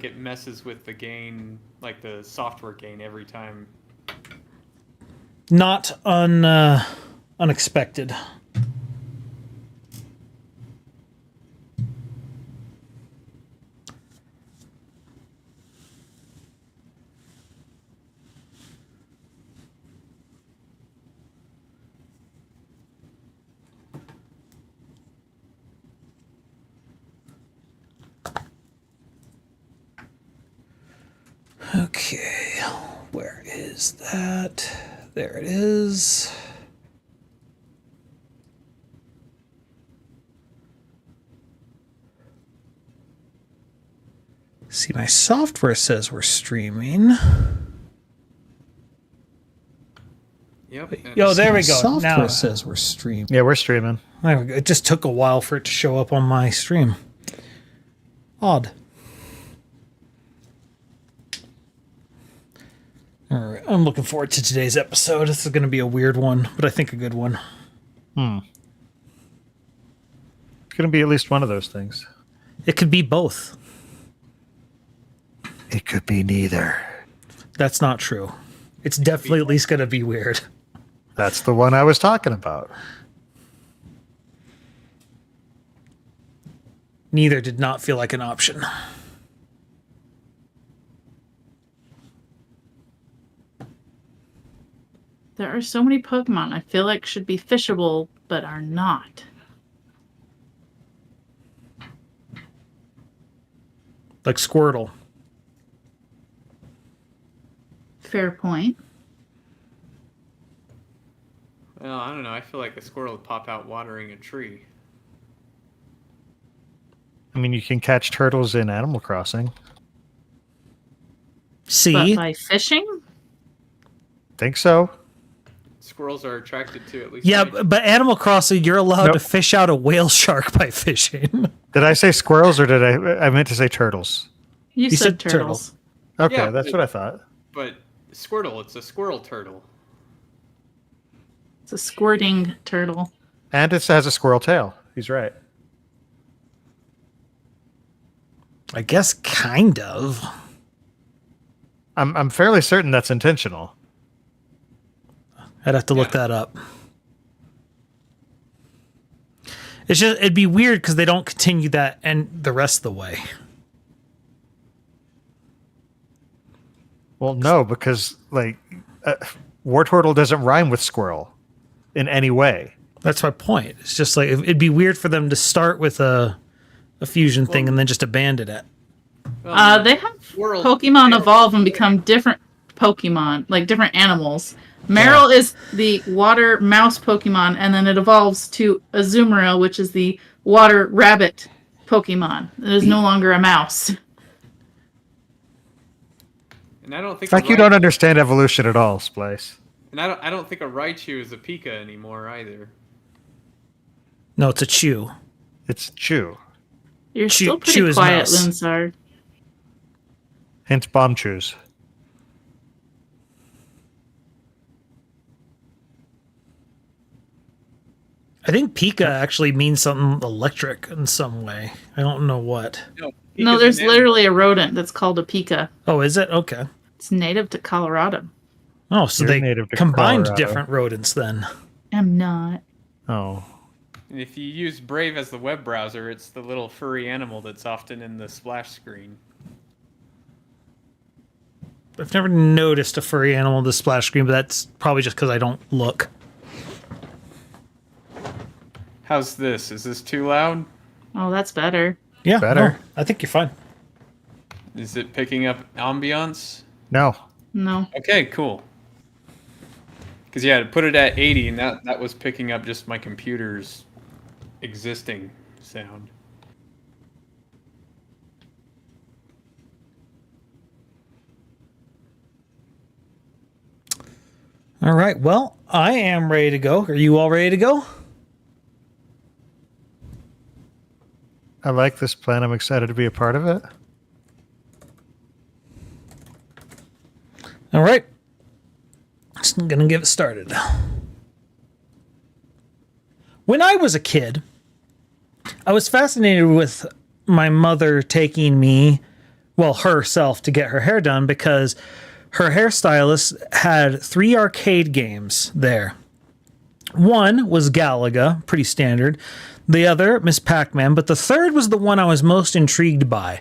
it messes with the gain, like the software gain every time. Not unexpected. Okay, where is that? There it is. See, my software says we're streaming. Yep. Yo, there we go. Software Now says we're streaming. Yeah, we're streaming. there we go. It just took a while for it to show up on my stream. Odd. All right, I'm looking forward to today's episode. This is going to be a weird one, but I think a good one. It's going to be at least one of those things. It could be both. It could be neither. That's not true. It's definitely at least going to be weird. That's the one I was talking about. Neither did not feel like an option. There are so many Pokemon I feel like should be fishable, but are not. Like Squirtle. Fair point. Well, I don't know. I feel like a squirrel would pop out watering a tree. I mean, you can catch turtles in Animal Crossing. See? But by fishing? Think so. Squirrels are attracted to at least. Yeah, nitrogen. but Animal Crossing, you're allowed Nope. to fish out a whale shark by fishing. Did I say squirrels or did I meant to say turtles? You said said turtles. Okay, Yeah, that's but- what I thought. But Squirtle, it's a squirrel turtle. It's a squirting turtle. And it has a squirrel tail. He's right. I guess kind of. I'm fairly certain that's intentional. I'd have to look that up. It's just it'd be weird because they don't continue that and the rest of the way. Well, no, because like war turtle doesn't rhyme with squirrel in any way. That's my point. It's just like it'd be weird for them to start with a fusion thing and then just abandon it. Well, They have squirrel- Pokemon evolve and become different Pokemon, like different animals. Meryl is the water mouse Pokemon, and then it evolves to Azumarill, which is the water rabbit Pokemon. It is no longer a mouse. And I don't think It's like you don't understand evolution at all, Splice. And I don't think a Raichu is a Pika anymore either. No, it's a chew. It's Chew. You're Chew- still Chew pretty is quiet, mouse. Lunsard. Hence bomb chews. I think Pika actually means something electric in some way. I don't know what. No, Pika's there's an animal. literally a rodent that's called a Pika. Oh, is it? Okay. It's native to Colorado. Oh, so You're they native to combined Colorado. different rodents then. I'm not. Oh. And if you use Brave as the web browser, it's the little furry animal that's often in the splash screen. I've never noticed a furry animal in the splash screen, but that's probably just because I don't look. How's this? Is this too loud? Oh, that's better. Yeah, Better. no, I think you're fine. Is it picking up ambiance? No. No. Okay, cool. Because yeah, to put it at 80, and that was picking up just my computer's existing sound. All right. Well, I am ready to go. Are you all ready to go? I like this plan. I'm excited to be a part of it. All right. Just going to get it started. When I was a kid, I was fascinated with my mother taking me well, herself to get her hair done because her hairstylist had 3 arcade games there. One was Galaga, pretty standard. The other, Miss Pac-Man, but the third was the one I was most intrigued by.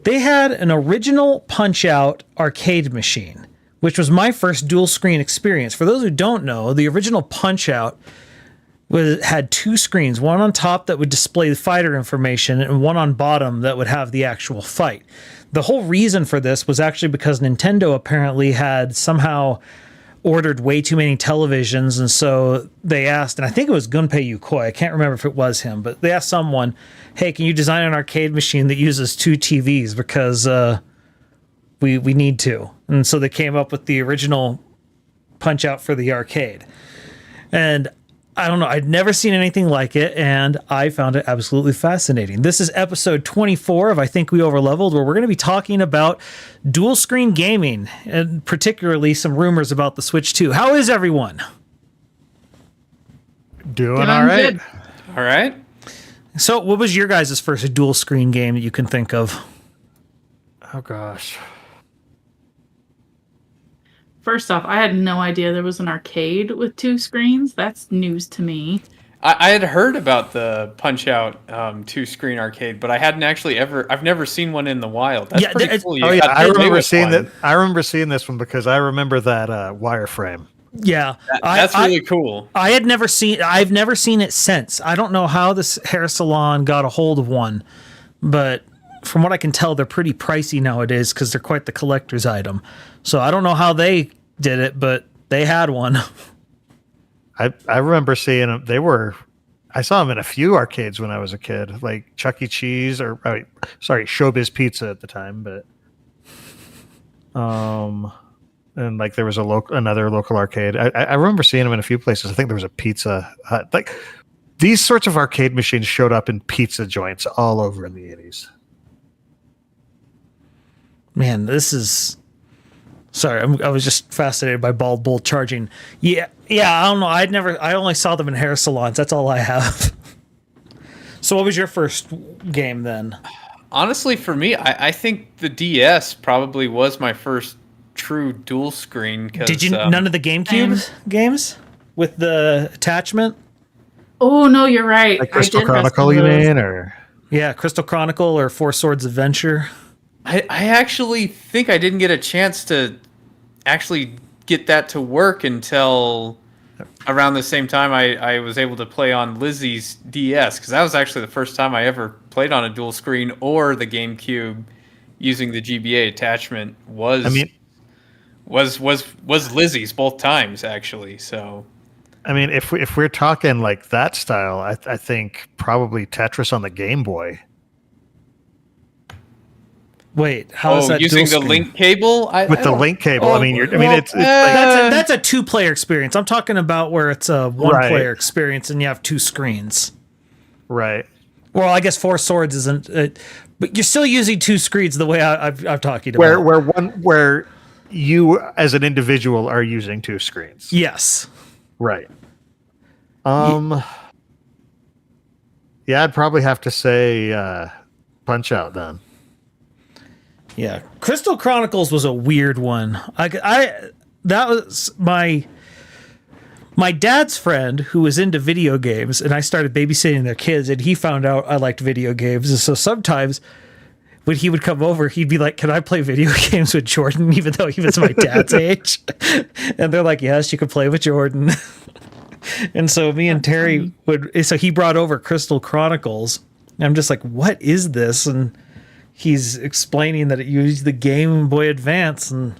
They had an original Punch-Out arcade machine, which was my first dual screen experience. For those who don't know, the original Punch-Out had 2 screens, one on top that would display the fighter information and one on bottom that would have the actual fight. The whole reason for this was actually because Nintendo apparently had somehow ordered way too many televisions, and so they asked, and I think it was Gunpei Yokoi, I can't remember if it was him, but they asked someone, hey, can you design an arcade machine that uses 2 TVs because we need to. And so they came up with the original Punch-Out for the arcade. And I don't know, I'd never seen anything like it, and I found it absolutely fascinating. This is episode 24 of I Think We Overleveled, where we're going to be talking about dual screen gaming, and particularly some rumors about the Switch 2. How is everyone? Doing all right. Good. All right. So what was your guys' first dual screen game that you can think of? Oh gosh. First off, I had no idea there was an arcade with 2 screens. That's news to me. I had heard about the Punch-Out 2-screen arcade, but I hadn't actually I've never seen one in the wild. That's pretty cool. Oh yeah, I got to play remember with seeing one. that. I remember seeing this one because I remember that wireframe. Yeah, That's really cool. I've never seen it since. I don't know how this hair salon got a hold of one, but from what I can tell, they're pretty pricey nowadays because they're quite the collector's item. So I don't know how they did it, but they had one. I remember seeing them. I saw them in a few arcades when I was a kid, like Chuck E. Cheese Showbiz Pizza at the time, but and like there was another local arcade. I remember seeing them in a few places. I think there was a Pizza Hut. Like these sorts of arcade machines showed up in pizza joints all over in the 80s. Man, this is... Sorry, I was just fascinated by Bald Bull charging. Yeah, I don't know. I only saw them in hair salons. That's all I have. So what was your first game then? Honestly, for me, I think the DS probably was my first true dual screen. Did you none of the GameCube games with the attachment? Oh, no, you're right. Like Crystal I did have Chronicle, some you of those. mean, or Yeah, Crystal Chronicle or Four Swords Adventure. I actually think I didn't get a chance to actually get that to work until around the same time I was able to play on Lizzie's DS, because that was actually the first time I ever played on a dual screen or the GameCube using the GBA attachment. Was Lizzie's both times actually. So I mean, if we're talking like that style, I think probably Tetris on the Game Boy. Wait, how is that using dual the screen? link cable? With the link cable, I mean, it's like, That's a 2-player experience. I'm talking about where it's a 1-player Right. experience and you have 2 screens. right. Well, I guess Four Swords isn't, but you're still using 2 screens the way I'm talking about. Where you as an individual are using 2 screens. Yes. Right. Yeah, I'd probably have to say Punch Out then. Yeah, Crystal Chronicles was a weird one. That was my dad's friend who was into video games, and I started babysitting their kids, and he found out I liked video games, and so sometimes when he would come over, he'd be like, "Can I play video games with Jordan?" Even though he was my dad's age, and they're like, "Yes, you can play with Jordan." And so me and Terry so he brought over Crystal Chronicles, and I'm just like, "What is this?" And he's explaining that it used the Game Boy Advance, and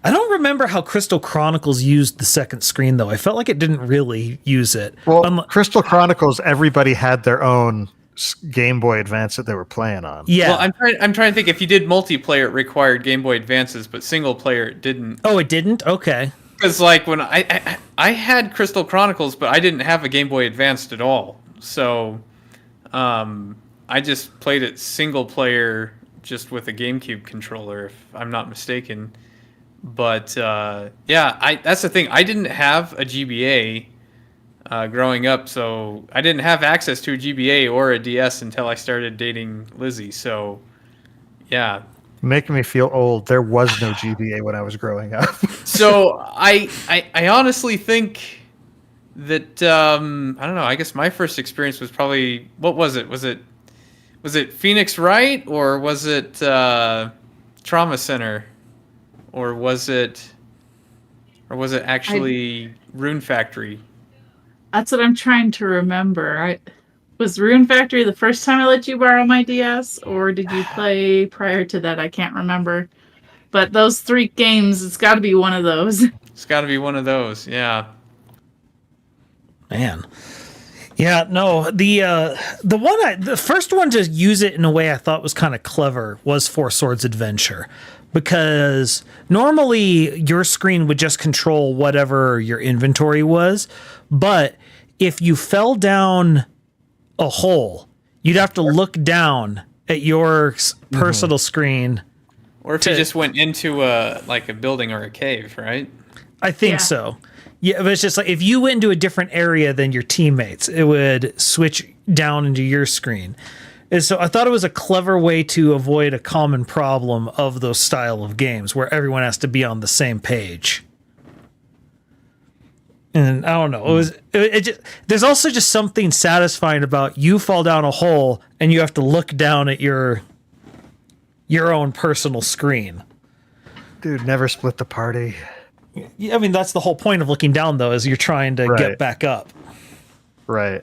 I don't remember how Crystal Chronicles used the second screen, though. I felt like it didn't really use it. Well, Crystal Chronicles, everybody had their own Game Boy Advance that they were playing on. Yeah. Well, I'm trying to think. If you did multiplayer, it required Game Boy Advances, but single player it didn't. Oh, it didn't? Okay. Because like when I had Crystal Chronicles, but I didn't have a Game Boy Advanced at all. So, I just played it single player, just with a GameCube controller, if I'm not mistaken. But yeah, that's the thing. I didn't have a GBA growing up, so I didn't have access to a GBA or a DS until I started dating Lizzie. So Yeah. Making me feel old. There was no GBA when I was growing up. So I honestly think that I don't know. I guess my first experience was probably, what was it? Was it Phoenix Wright, or was it Trauma Center, or was it actually Rune Factory? That's what I'm trying to remember. Was Rune Factory the first time I let you borrow my DS, or did you play prior to that? I can't remember. But those 3 games, it's got to be one of those. It's got to be one of those. Yeah. Man. Yeah, no, the first one to use it in a way I thought was kind of clever was Four Swords Adventure, because normally your screen would just control whatever your inventory was, but if you fell down a hole, you'd have to look down at your personal screen. Or if you just went into a building or a cave, right? I think Yeah. so. Yeah, but it's just like if you went into a different area than your teammates, it would switch down into your screen. And so I thought it was a clever way to avoid a common problem of those style of games where everyone has to be on the same page. And I don't know. There's also just something satisfying about you fall down a hole and you have to look down at your own personal screen. Dude, never split the party. I mean, that's the whole point of looking down, though, is you're trying to get back up. Right.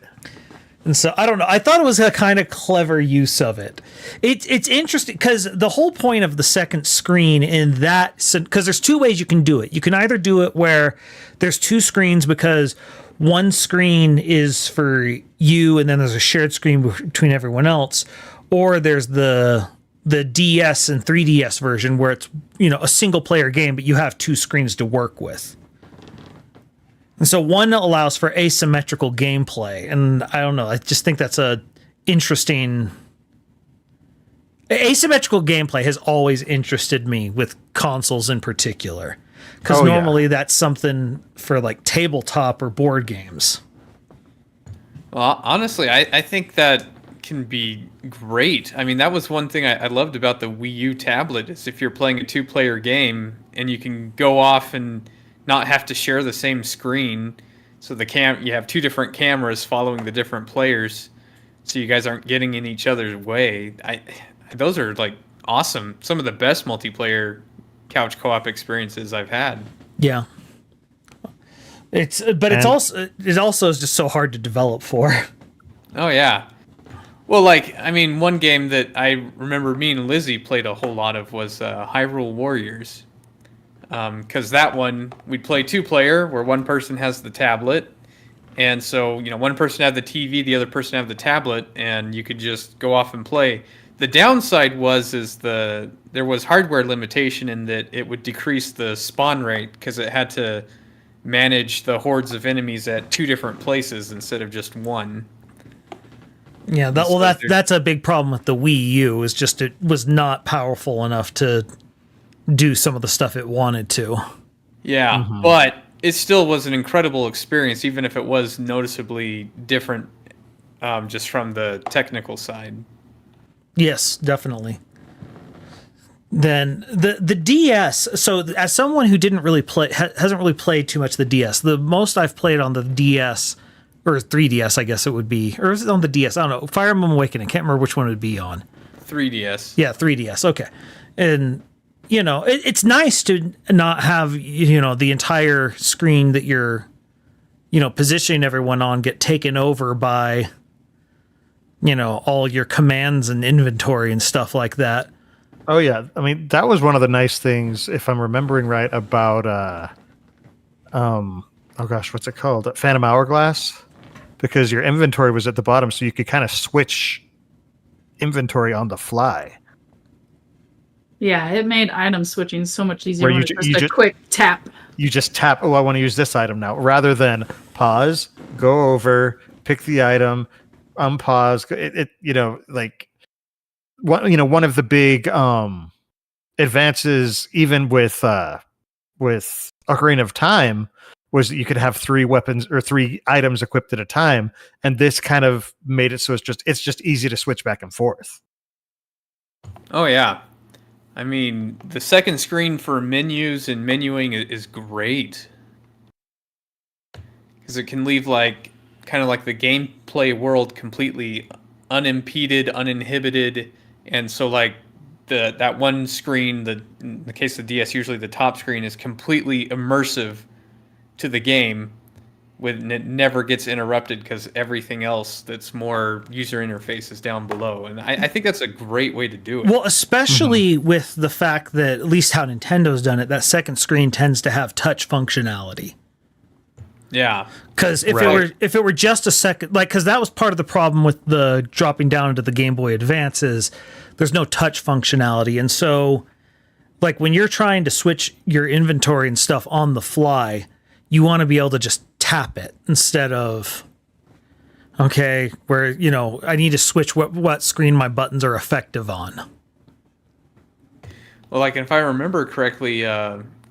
And so, I don't know. I thought it was a kind of clever use of it. It's interesting because the whole point of the second screen in that, because there's 2 ways you can do it. You can either do it where there's 2 screens because one screen is for you and then there's a shared screen between everyone else, or there's the DS and 3DS version where it's, a single player game, but you have 2 screens to work with. And so one allows for asymmetrical gameplay. And I don't know, I just think that's asymmetrical gameplay has always interested me with consoles in particular. Because normally that's something for like tabletop or board games. Well, honestly, I think that can be great. I mean, that was one thing I loved about the Wii U tablet, is if you're playing a 2-player game and you can go off and not have to share the same screen, so you have 2 different cameras following the different players, so you guys aren't getting in each other's way. Those are like awesome. Some of the best multiplayer couch co-op experiences I've had. Yeah. It also is just so hard to develop for. Oh yeah. Well, one game that I remember me and Lizzie played a whole lot of was Hyrule Warriors. Because that one, we'd play 2-player, where one person has the tablet. And so, one person had the TV, the other person had the tablet, and you could just go off and play. The downside there was hardware limitation in that it would decrease the spawn rate because it had to manage the hordes of enemies at 2 different places instead of just one. Yeah, that's a big problem with the Wii U, is just it was not powerful enough to do some of the stuff it wanted to. Yeah, but it still was an incredible experience, even if it was noticeably different just from the technical side. Yes, definitely. Then the DS. So as someone who didn't really play, hasn't really played too much the DS, the most I've played on the DS, or 3DS, I guess it would be, or is it on the DS? I don't know. Fire Emblem Awakening. I can't remember which one it would be on. 3DS. Yeah, 3DS. Okay. And, it's nice to not have, the entire screen that you're, positioning everyone on get taken over by, all your commands and inventory and stuff like that. Oh, yeah. I mean, that was one of the nice things, if I'm remembering right, about, oh gosh, what's it called? Phantom Hourglass? Because your inventory was at the bottom, so you could kind of switch inventory on the fly. Yeah, it made item switching so much easier Where when you it's just a quick tap. You just tap, oh, I want to use this item now, rather than pause, go over, pick the item, unpause. One of the big advances, even with Ocarina of Time, was that you could have 3 weapons or 3 items equipped at a time, and this kind of made it so it's just easy to switch back and forth. Oh yeah. I mean, the second screen for menus and menuing is great because it can leave like kind of like the gameplay world completely unimpeded, uninhibited, and so like that one screen, in the case of DS, usually the top screen is completely immersive to the game, when it never gets interrupted because everything else that's more user interface is down below. And I think that's a great way to do it. Well, especially with the fact that, at least how Nintendo's done it, that second screen tends to have touch functionality. Yeah. Because if it were just a second, like, because that was part of the problem with the dropping down into the Game Boy Advance is there's no touch functionality. And so, like, when you're trying to switch your inventory and stuff on the fly, you want to be able to just tap it instead of, okay, where, you know, I need to switch what screen my buttons are effective on. Well, like, if I remember correctly,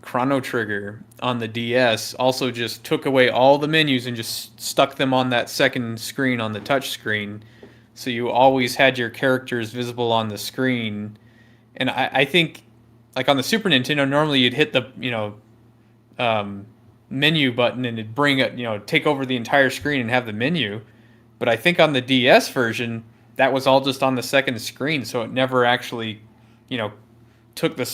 Chrono Trigger on the DS also just took away all the menus and just stuck them on that second screen on the touch screen. So you always had your characters visible on the screen. And I think, like, on the Super Nintendo, normally you'd hit the, menu button and it'd bring it, take over the entire screen and have the menu. But I think on the DS version, that was all just on the second screen, so it never actually, took the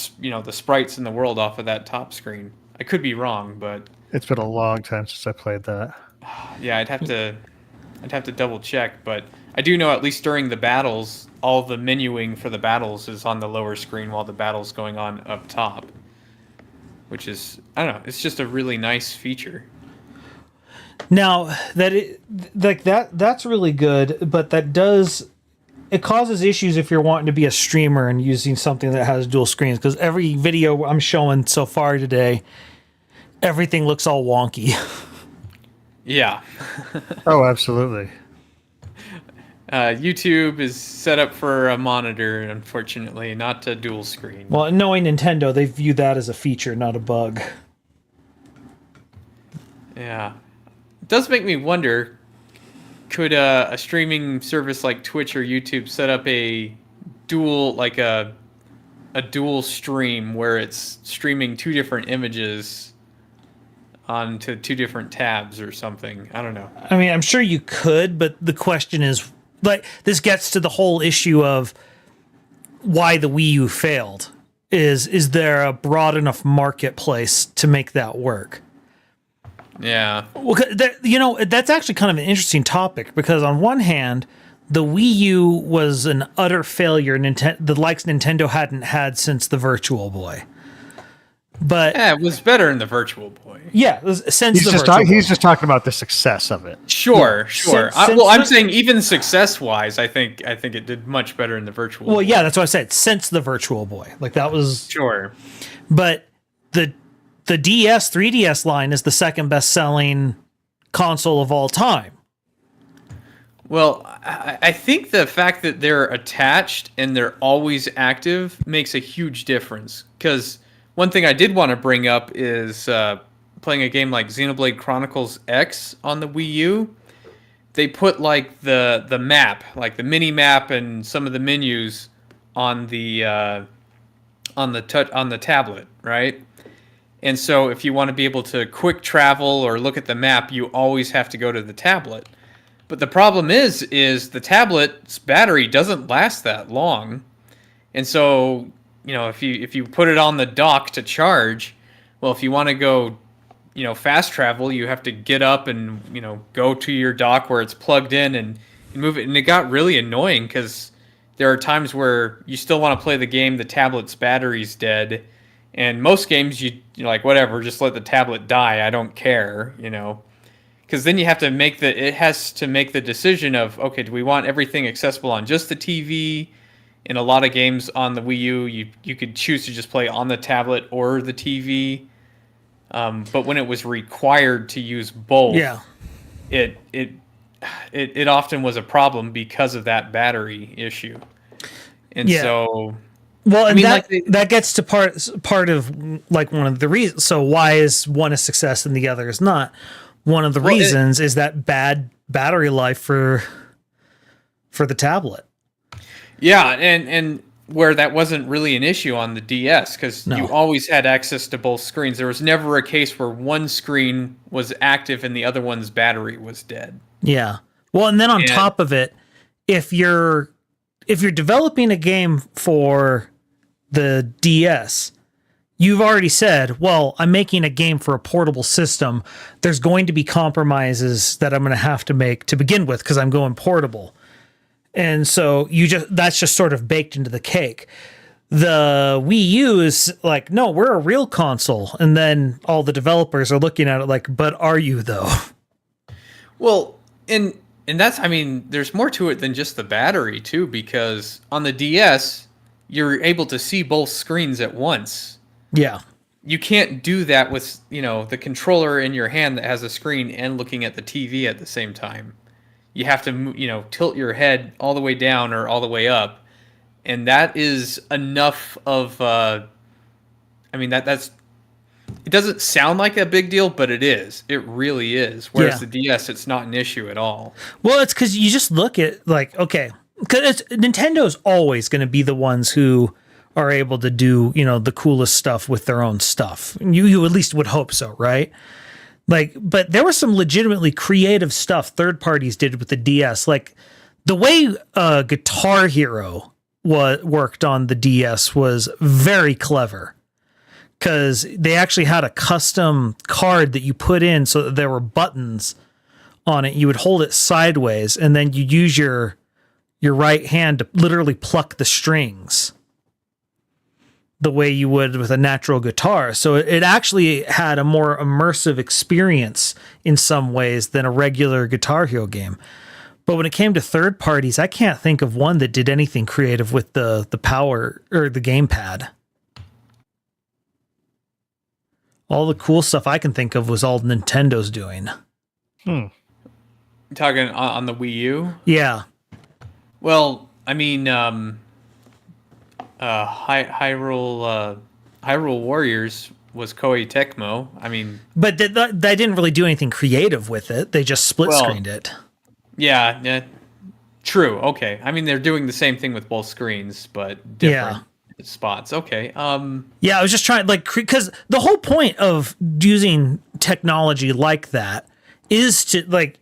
sprites in the world off of that top screen. I could be wrong, but It's been a long time since I played that. yeah, I'd have to double check, but I do know at least during the battles, all the menuing for the battles is on the lower screen while the battle's going on up top. Which is, I don't know, it's just a really nice feature. Now that's really good, but it causes issues if you're wanting to be a streamer and using something that has dual screens, because every video I'm showing so far today, everything looks all wonky. Yeah. Oh, absolutely. YouTube is set up for a monitor, unfortunately, not a dual screen. Well, knowing Nintendo, they view that as a feature, not a bug. Yeah. It does make me wonder, could a streaming service like Twitch or YouTube set up a dual stream where it's streaming two different images onto two different tabs or something? I don't know. I mean, I'm sure you could, but the question is, like, this gets to the whole issue of why the Wii U failed. Is there a broad enough marketplace to make that work? Yeah. Well, that's actually kind of an interesting topic, because on one hand, the Wii U was an utter failure, the likes Nintendo hadn't had since the Virtual Boy. But yeah, it was better in the Virtual Boy. Yeah, since He's just talking about the success of it. Sure. Since I'm saying even success-wise, I think it did much better in the Virtual Boy. Well, yeah, that's what I said. Since the Virtual Boy, like, that was sure. But the DS 3DS line is the second best-selling console of all time. Well, I think the fact that they're attached and they're always active makes a huge difference. Because one thing I did want to bring up is playing a game like Xenoblade Chronicles X on the Wii U. They put like the map, like the mini map and some of the menus on the tablet, right? And so if you want to be able to quick travel or look at the map, you always have to go to the tablet. But the problem is the tablet's battery doesn't last that long. And so, if you put it on the dock to charge, well, if you want to go, fast travel, you have to get up and, go to your dock where it's plugged in and move it. And it got really annoying because there are times where you still want to play the game, the tablet's battery's dead. And most games, you're like, whatever, just let the tablet die. I don't care, Because then it has to make the decision of, okay, do we want everything accessible on just the TV? In a lot of games on the Wii U, you could choose to just play on the tablet or the TV. But when it was required to use both, yeah, it often was a problem because of that battery issue. And so, well, and that gets to part of like one of the reasons. So why is one a success and the other is not? One of the reasons is that bad battery life for the tablet. Yeah, and where that wasn't really an issue on the DS because No. you always had access to both screens. There was never a case where one screen was active and the other one's battery was dead. Yeah. Well, and then on And- top of it, if you're developing a game for the DS, you've already said, well, I'm making a game for a portable system. There's going to be compromises that I'm going to have to make to begin with because I'm going portable. And so that's just sort of baked into the cake. The Wii U is like, no, we're a real console. And then all the developers are looking at it like, but are you though? Well, and that's, I mean, there's more to it than just the battery too, because on the DS, you're able to see both screens at once. Yeah. You can't do that with, the controller in your hand that has a screen and looking at the TV at the same time. You have to, tilt your head all the way down or all the way up. And that is enough of, that's, it doesn't sound like a big deal, but it is. It really is. Whereas the DS, it's not an issue at all. Well, it's because you just look at like, okay, because Nintendo's always going to be the ones who are able to do, the coolest stuff with their own stuff. You at least would hope so, right? Like, but there was some legitimately creative stuff third parties did with the DS. Like the way Guitar Hero worked on the DS was very clever because they actually had a custom card that you put in so that there were buttons on it. You would hold it sideways and then you use your right hand to literally pluck the strings the way you would with a natural guitar. So it actually had a more immersive experience in some ways than a regular Guitar Hero game. But when it came to third parties, I can't think of one that did anything creative with the power or the gamepad. All the cool stuff I can think of was all Nintendo's doing. You're talking on the Wii U? Yeah. Well, I mean, Hyrule Warriors was Koei Tecmo. I mean, but they didn't really do anything creative with it. They just split screened it. Yeah, true. Okay. I mean, they're doing the same thing with both screens, but different spots. Okay. Yeah, I was just trying, like, because the whole point of using technology like that is to, like,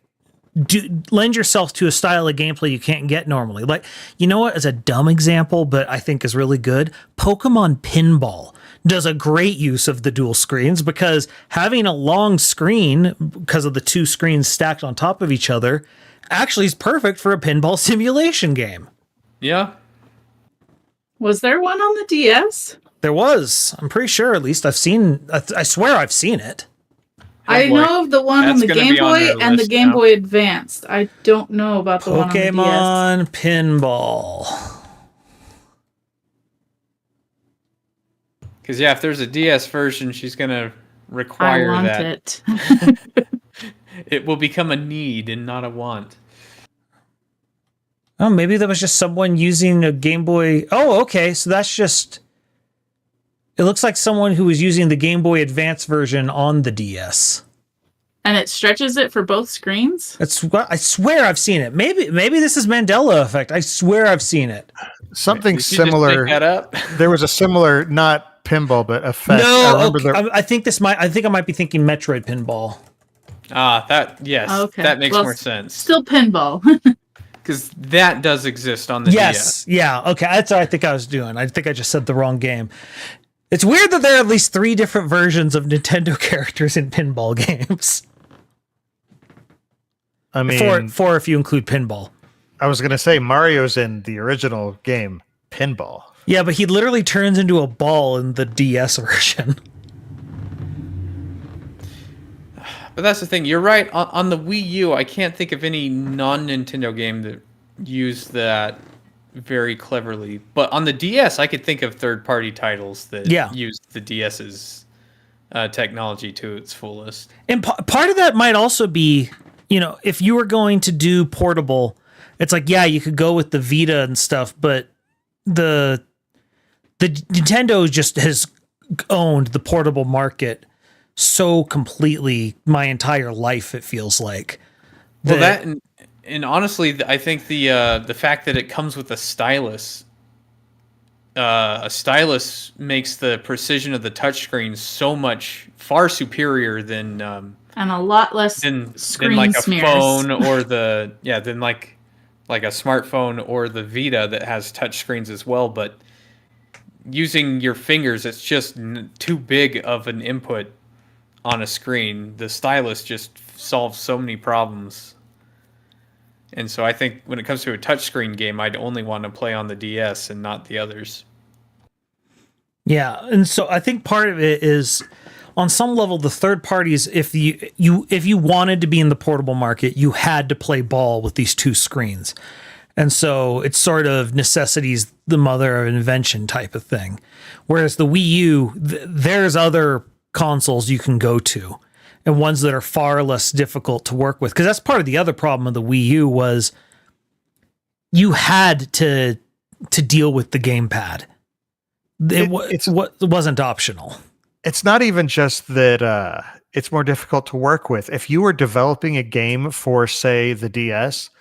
lend yourself to a style of gameplay you can't get normally. Like, you know what? As a dumb example, but I think is really good. Pokemon Pinball does a great use of the dual screens because having a long screen because of the two screens stacked on top of each other actually is perfect for a pinball simulation game. Yeah. Was there one on the DS? There was. I'm pretty sure. At least I've seen. I swear I've seen it. I know of the one on the Game Boy and the Game Boy Advanced. I don't know about the one on the DS. Pokemon Pinball. Because if there's a DS version, she's gonna require I want that. it. It will become a need and not a want. Oh, maybe that was just someone using a Game Boy. Oh, okay. So that's just. It looks like someone who was using the Game Boy Advance version on the DS. And it stretches it for both screens? I swear I've seen it. Maybe this is Mandela effect. I swear I've seen it. Something Did you just similar. make that up? There was a similar, not pinball, but effect. No, I remember okay. I think I might be thinking Metroid Pinball. Okay. That makes Well, more sense. Still pinball. Because that does exist on the DS. Yeah, okay. That's what I think I was doing. I think I just said the wrong game. It's weird that there are at least 3 different versions of Nintendo characters in pinball games. I mean, four if you include pinball. I was going to say Mario's in the original game, Pinball. Yeah, but he literally turns into a ball in the DS version. But that's the thing. You're right. On the Wii U, I can't think of any non-Nintendo game that used that very cleverly. But on the DS, I could think of third-party titles that used the DS's technology to its fullest. And part of that might also be, if you were going to do portable, it's like, yeah, you could go with the Vita and stuff, but the Nintendo just has owned the portable market so completely my entire life, it feels like. Well, that and honestly, I think the fact that it comes with a stylus a stylus makes the precision of the touchscreen so much far superior And a lot less than like screen a smears. phone or than like a smartphone or the Vita that has touchscreens as well. But using your fingers, it's just too big of an input on a screen. The stylus just solves so many problems. And so I think when it comes to a touchscreen game, I'd only want to play on the DS and not the others. Yeah, and so I think part of it is on some level the third parties. If you wanted to be in the portable market, you had to play ball with these two screens, and so it's sort of necessity's the mother of invention type of thing. Whereas the Wii U, there's other consoles you can go to, and ones that are far less difficult to work with. Because that's part of the other problem of the Wii U was you had to deal with the gamepad. It wasn't optional. It's not even just that it's more difficult to work with. If you were developing a game for, say, the DS,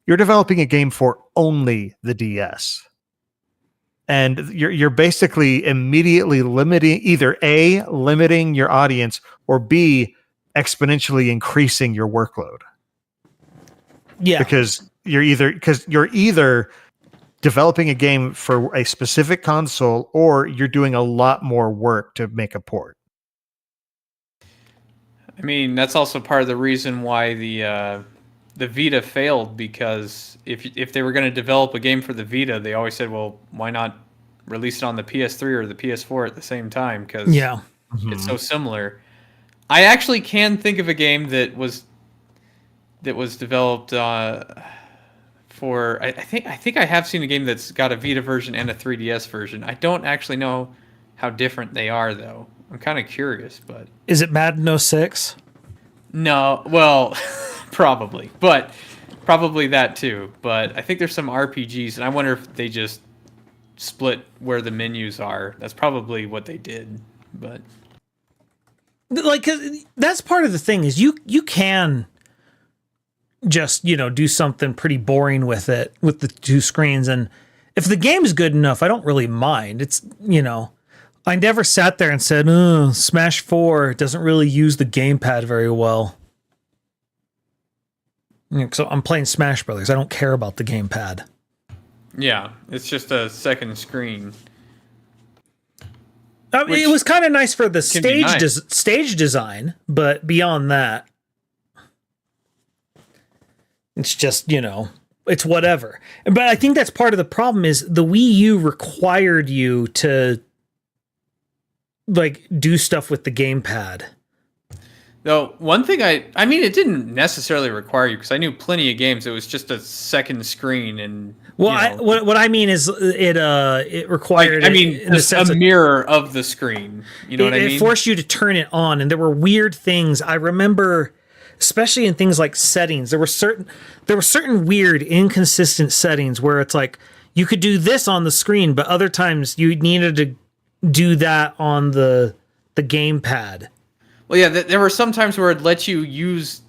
you're developing a game for only the DS. And you're basically immediately limiting either A, limiting your audience, or B, exponentially increasing your workload. Yeah. Because you're either developing a game for a specific console, or you're doing a lot more work to make a port. I mean, that's also part of the reason why the Vita failed, because if they were going to develop a game for the Vita, they always said, well, why not release it on the PS3 or the PS4 at the same time? Because it's so similar. I actually can think of a game that was developed for. I think I have seen a game that's got a Vita version and a 3DS version. I don't actually know how different they are, though. I'm kind of curious, but is it Madden 06? No, well, probably that too. But I think there's some RPGs, and I wonder if they just split where the menus are. That's probably what they did. But like, 'cause that's part of the thing is you can just do something pretty boring with it with the two screens, and if the game is good enough, I don't really mind. It's I never sat there and said, "Oh, Smash 4 doesn't really use the gamepad very well." So I'm playing Smash Brothers. I don't care about the gamepad. yeah, it's just a second screen. It was kind of nice for the nice. stage design, but beyond that, it's just it's whatever. But I think that's part of the problem is the Wii U required you to like do stuff with the gamepad. Though one thing I mean, it didn't necessarily require you, because I knew plenty of games. It was just a second screen, and well, what I mean is it required. Like, I mean, a mirror of the screen. You know what I mean? It forced you to turn it on, and there were weird things. I remember, especially in things like settings, there were certain weird, inconsistent settings where it's like you could do this on the screen, but other times you needed to do that on the gamepad. Well, yeah, there were some times where it let you use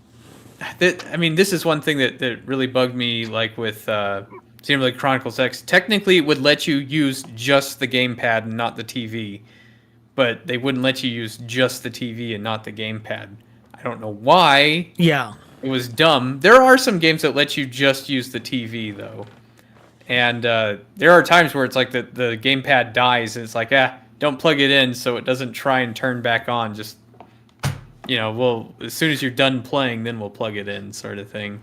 that. I mean, this is one thing that really bugged me, like with Xenoblade Chronicles X. Technically, it would let you use just the gamepad and not the TV, but they wouldn't let you use just the TV and not the gamepad. I don't know why. Yeah. It was dumb. There are some games that let you just use the TV, though. And there are times where it's like the gamepad dies, and it's like, don't plug it in so it doesn't try and turn back on. Just, well, as soon as you're done playing, then we'll plug it in, sort of thing.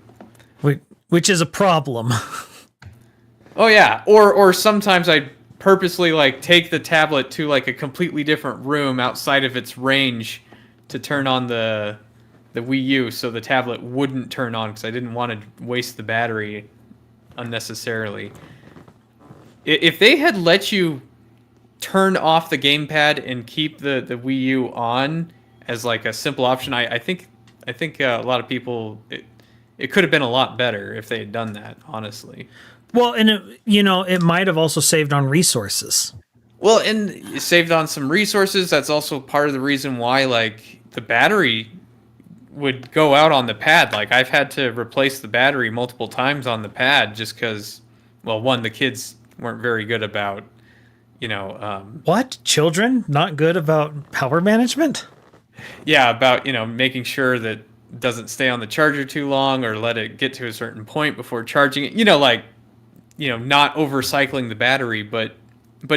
Which is a problem. Oh, yeah. Or sometimes I purposely, like, take the tablet to, like, a completely different room outside of its range to turn on the Wii U so the tablet wouldn't turn on, because I didn't want to waste the battery unnecessarily. If they had let you turn off the gamepad and keep the Wii U on as like a simple option, I think a lot of people, it could have been a lot better if they had done that, honestly. Well, and it might have also saved on resources. Well, and it saved on some resources. That's also part of the reason why, like, the battery would go out on the pad. Like, I've had to replace the battery multiple times on the pad just because, well, one, the kids weren't very good about What? Children not good about power management? yeah, about, making sure that it doesn't stay on the charger too long or let it get to a certain point before charging it. Not overcycling the battery, but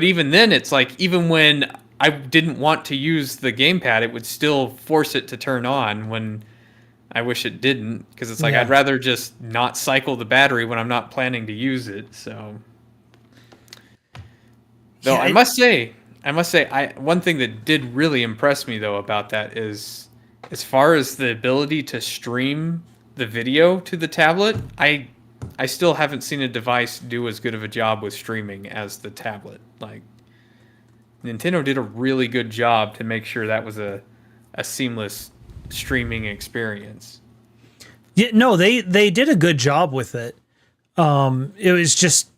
even then it's like even when I didn't want to use the gamepad, it would still force it to turn on when I wish it didn't, because it's like Yeah. I'd rather just not cycle the battery when I'm not planning to use it. So, though Yeah, I one thing that did really impress me though about that is, as far as the ability to stream the video to the tablet, I still haven't seen a device do as good of a job with streaming as the tablet. Like, Nintendo did a really good job to make sure that was a seamless streaming experience. Yeah, no, they did a good job with it. It was just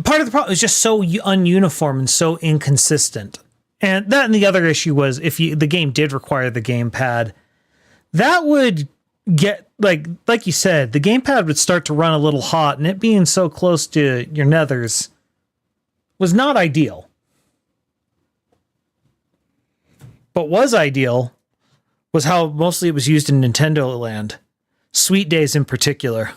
part of the problem is just so ununiform and so inconsistent. And the other issue was if the game did require the gamepad, that would get like you said, the gamepad would start to run a little hot, and it being so close to your nethers was not ideal. But was ideal was how mostly it was used in Nintendo Land. Sweet Days in particular.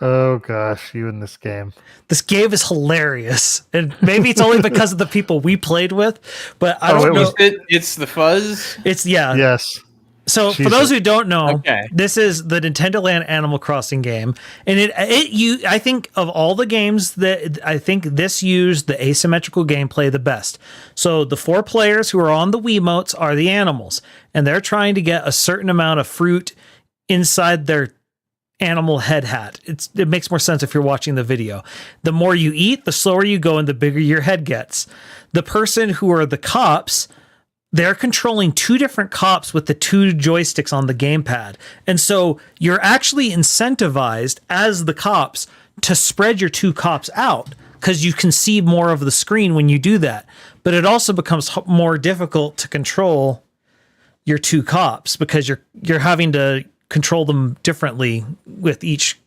Oh gosh, you in this game. This game is hilarious. And maybe it's only because of the people we played with, but I don't know. It's the fuzz. It's Yes. So for those who don't know, this is the Nintendo Land Animal Crossing game, and I think of all the games that I think this used the asymmetrical gameplay the best. So the 4 players who are on the Wiimotes are the animals, and they're trying to get a certain amount of fruit inside their animal head hat. It makes more sense if you're watching the video. The more you eat, the slower you go, and the bigger your head gets. The person who are the cops, they're controlling 2 different cops with the 2 joysticks on the gamepad. And so you're actually incentivized as the cops to spread your 2 cops out because you can see more of the screen when you do that. But it also becomes more difficult to control your 2 cops because you're having to control them differently with each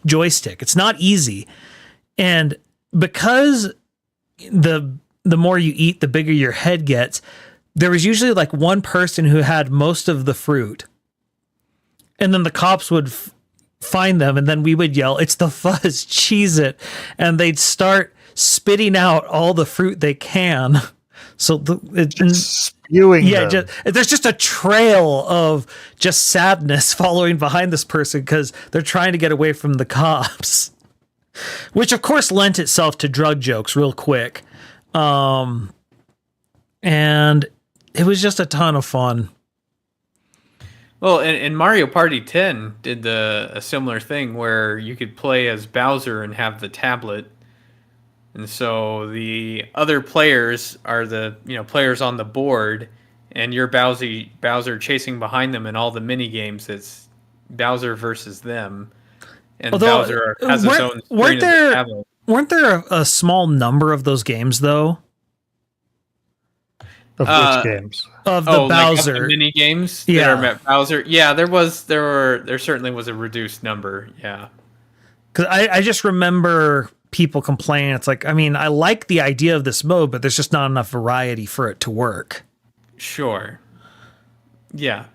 joystick. It's not easy. And because the more you eat, the bigger your head gets, there was usually like one person who had most of the fruit. And then the cops would find them, and then we would yell, "It's the fuzz, cheese it." And they'd start spitting out all the fruit they can. So spewing them. There's just a trail of just sadness following behind this person because they're trying to get away from the cops. Which, of course, lent itself to drug jokes real quick. And it was just a ton of fun. Well, and Mario Party 10 did a similar thing where you could play as Bowser and have the tablet. And so the other players are the players on the board, and you're Bowser chasing behind them in all the mini games. It's Bowser versus them, and Bowser has his own screen of the tablet. Weren't there a small number of those games though? Of which games? Of the Bowser like the mini games that are met Bowser. Yeah, there certainly was a reduced number. Yeah, because I just remember people complaining. It's like, I mean, I like the idea of this mode, but there's just not enough variety for it to work. Sure. Yeah.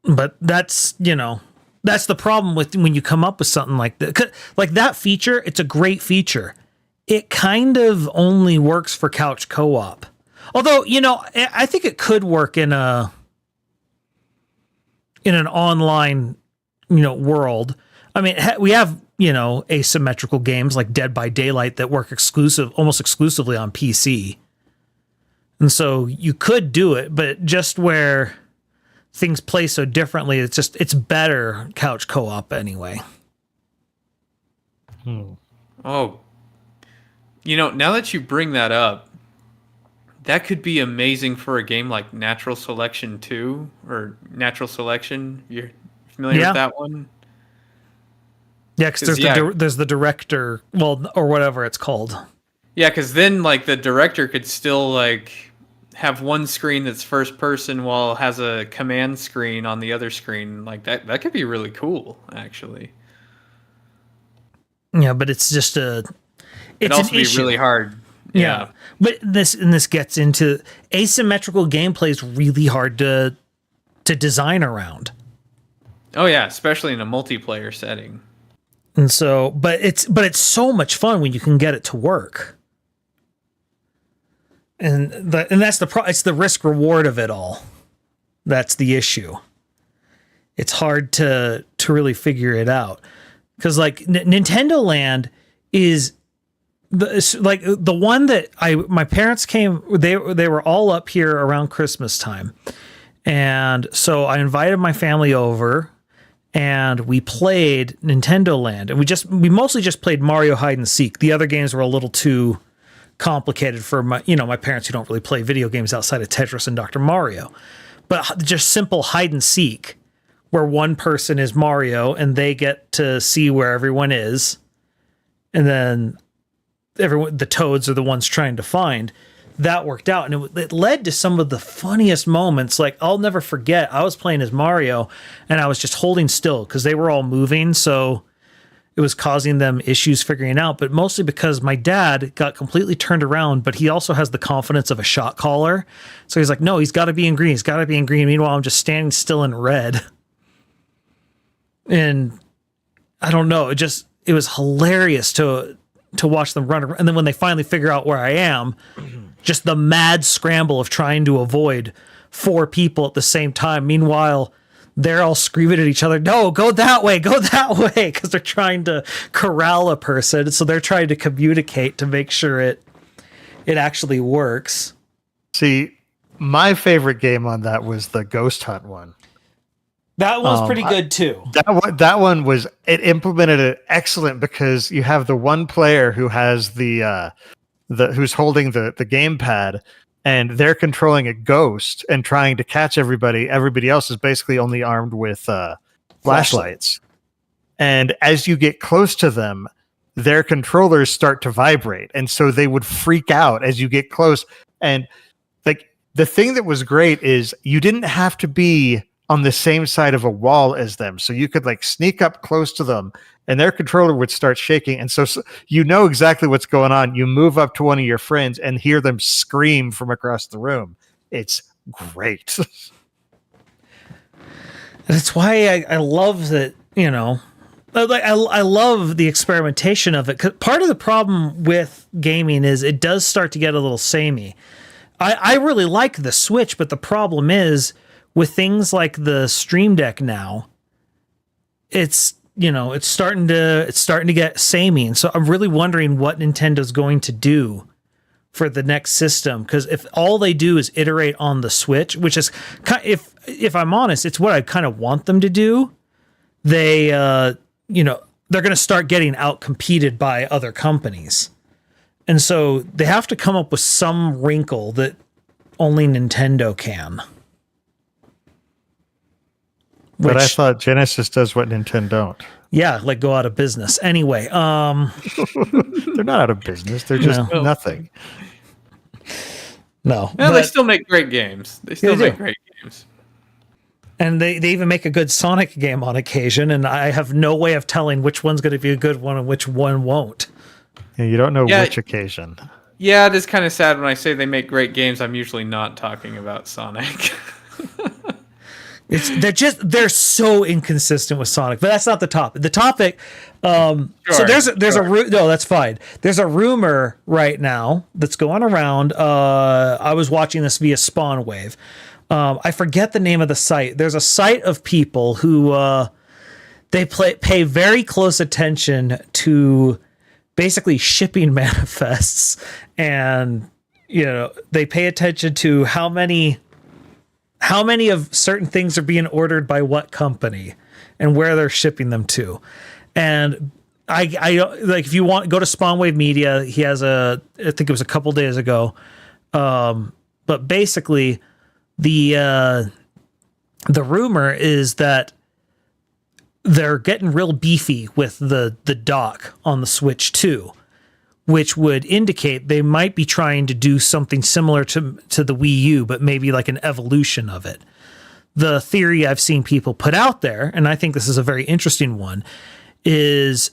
But that's the problem with when you come up with something like that. Like that feature, it's a great feature. It kind of only works for couch co-op. Although, I think it could work in an online, world. I mean, we have, asymmetrical games like Dead by Daylight that work almost exclusively on PC. And so you could do it, but just where things play so differently, it's better couch co-op anyway. Oh, now that you bring that up, that could be amazing for a game like Natural Selection 2 or Natural Selection. You're familiar with that one? Yeah, because there's the director, or whatever it's called. Yeah, because then the director could still have one screen that's first person while it has a command screen on the other screen. That could be really cool, actually. Yeah, but it's just It'd also be really hard. Yeah. But this gets into asymmetrical gameplay is really hard to design around. Oh yeah, especially in a multiplayer setting. And so, but it's so much fun when you can get it to work. And that's it's the risk reward of it all. That's the issue. It's hard to really figure it out, because like Nintendo Land is the one that my parents came. They were all up here around Christmas time, and so I invited my family over, and we played Nintendo Land, and we mostly just played Mario Hide and Seek. The other games were a little too complicated for my parents who don't really play video games outside of Tetris and Dr. Mario, but just simple hide and seek, where one person is Mario and they get to see where everyone is, and then the Toads are the ones trying to find. That worked out, and it led to some of the funniest moments. Like, I'll never forget, I was playing as Mario and I was just holding still because they were all moving, so it was causing them issues figuring it out, but mostly because my dad got completely turned around, but he also has the confidence of a shot caller. So he's like, no, he's got to be in green. He's got to be in green. Meanwhile, I'm just standing still in red. And I don't know. It was hilarious to watch them run around. And then when they finally figure out where I am, just the mad scramble of trying to avoid 4 people at the same time. Meanwhile, they're all screaming at each other, no, go that way, because they're trying to corral a person. So they're trying to communicate to make sure it actually works. See, my favorite game on that was the Ghost Hunt one. That one's pretty good too. That one was, it implemented it excellent, because you have the one player who has who's holding the gamepad, and they're controlling a ghost and trying to catch everybody. Everybody else is basically only armed with flashlights. And as you get close to them, their controllers start to vibrate. And so they would freak out as you get close. And like, the thing that was great is you didn't have to be on the same side of a wall as them. So you could like sneak up close to them and their controller would start shaking. And so you know exactly what's going on. You move up to one of your friends and hear them scream from across the room. It's great. That's why I love that, like I love the experimentation of it. 'Cause part of the problem with gaming is it does start to get a little samey. I really like the Switch, but the problem is with things like the Stream Deck now, it's starting to get samey. And so I'm really wondering what Nintendo's going to do for the next system, because if all they do is iterate on the Switch, which is, if I'm honest, it's what I kind of want them to do. They they're going to start getting out competed by other companies, and so they have to come up with some wrinkle that only Nintendo can. But I thought Genesis does what Nintendo don't. Yeah, like go out of business. Anyway, they're not out of business. They're just nothing. No, they still make great games. They still make great games. And they even make a good Sonic game on occasion, and I have no way of telling which one's going to be a good one and which one won't. Yeah, you don't know which occasion. Yeah, it is kind of sad when I say they make great games. I'm usually not talking about Sonic. They're so inconsistent with Sonic, but that's not the topic. The topic, so that's fine. There's a rumor right now that's going around. I was watching this via SpawnWave. I forget the name of the site. There's a site of people who they pay very close attention to basically shipping manifests, and they pay attention to how many of certain things are being ordered by what company and where they're shipping them to. And I like, if you want, go to SpawnWave Media. He has I think it was a couple days ago. But basically the rumor is that they're getting real beefy with the dock on the Switch 2, which would indicate they might be trying to do something similar to the Wii U, but maybe like an evolution of it. The theory I've seen people put out there, and I think this is a very interesting one, is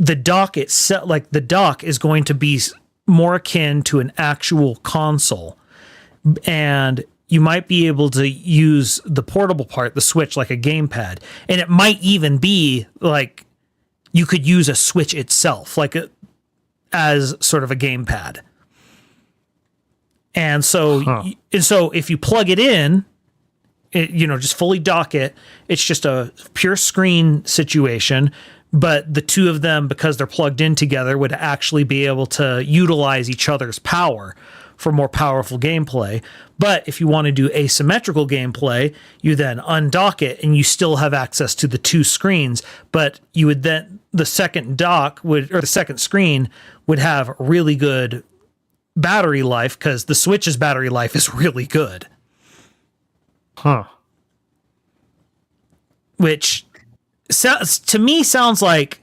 the dock itself, like the dock is going to be more akin to an actual console, and you might be able to use the portable part, the Switch, like a gamepad, and it might even be like you could use a Switch itself, like as sort of a gamepad. And so, if you plug it in, just fully dock it, it's just a pure screen situation. But the two of them, because they're plugged in together, would actually be able to utilize each other's power for more powerful gameplay. But if you want to do asymmetrical gameplay, you then undock it and you still have access to the two screens. But you would then, the second the second screen would have really good battery life, because the Switch's battery life is really good. Huh. Which to me sounds like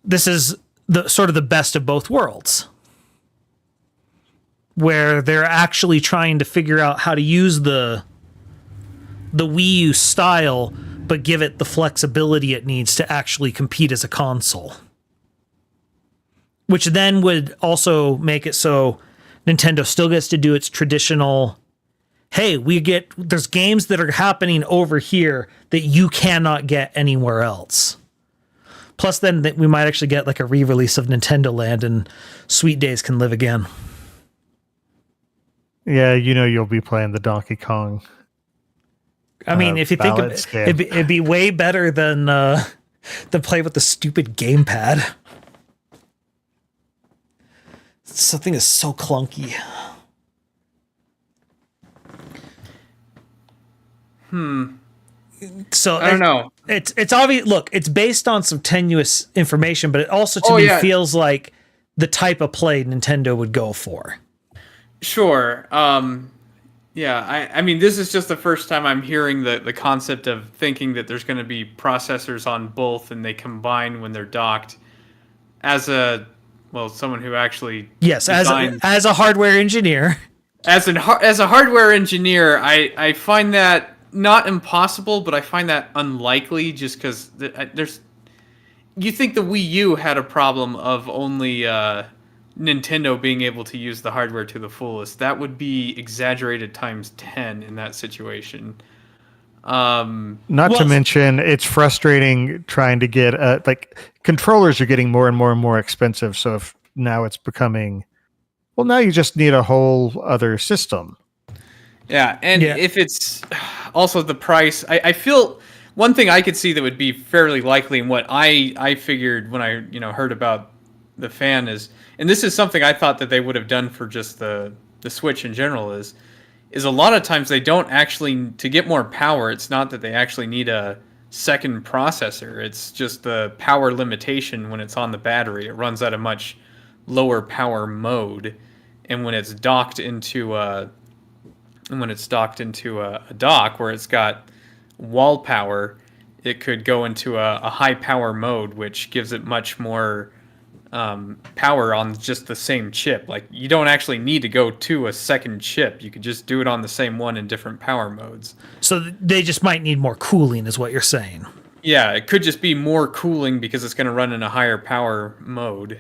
this is the sort of the best of both worlds, where they're actually trying to figure out how to use the Wii U style, but give it the flexibility it needs to actually compete as a console. Which then would also make it so Nintendo still gets to do its traditional, hey, there's games that are happening over here that you cannot get anywhere else. Plus then we might actually get like a re-release of Nintendo Land and Sweet Days Can Live Again. Yeah, you'll be playing the Donkey Kong. I mean, if you think of it, it'd be way better than play with the stupid gamepad. Something is so clunky. So I don't know. It's obvious. Look, it's based on some tenuous information, but it also to me feels like the type of play Nintendo would go for. Sure. Yeah. I mean, this is just the first time I'm hearing the concept of thinking that there's going to be processors on both and they combine when they're docked. Someone who actually as a hardware engineer. As a hardware engineer, I find that not impossible, but I find that unlikely just because you think the Wii U had a problem of only Nintendo being able to use the hardware to the fullest. That would be exaggerated times 10 in that situation. Not to mention, it's frustrating trying to get controllers are getting more and more and more expensive. So if now it's becoming, now you just need a whole other system. Yeah, and if it's also the price, I feel one thing I could see that would be fairly likely, and what I figured when I heard about the fan is, and this is something I thought that they would have done for just the Switch in general, is a lot of times they don't actually, to get more power, it's not that they actually need a second processor. It's just the power limitation when it's on the battery. It runs at a much lower power mode, and when it's docked into a dock where it's got wall power, it could go into a high power mode, which gives it much more power on just the same chip. Like, you don't actually need to go to a second chip. You could just do it on the same one in different power modes. So they just might need more cooling, is what you're saying. Yeah, it could just be more cooling because it's going to run in a higher power mode.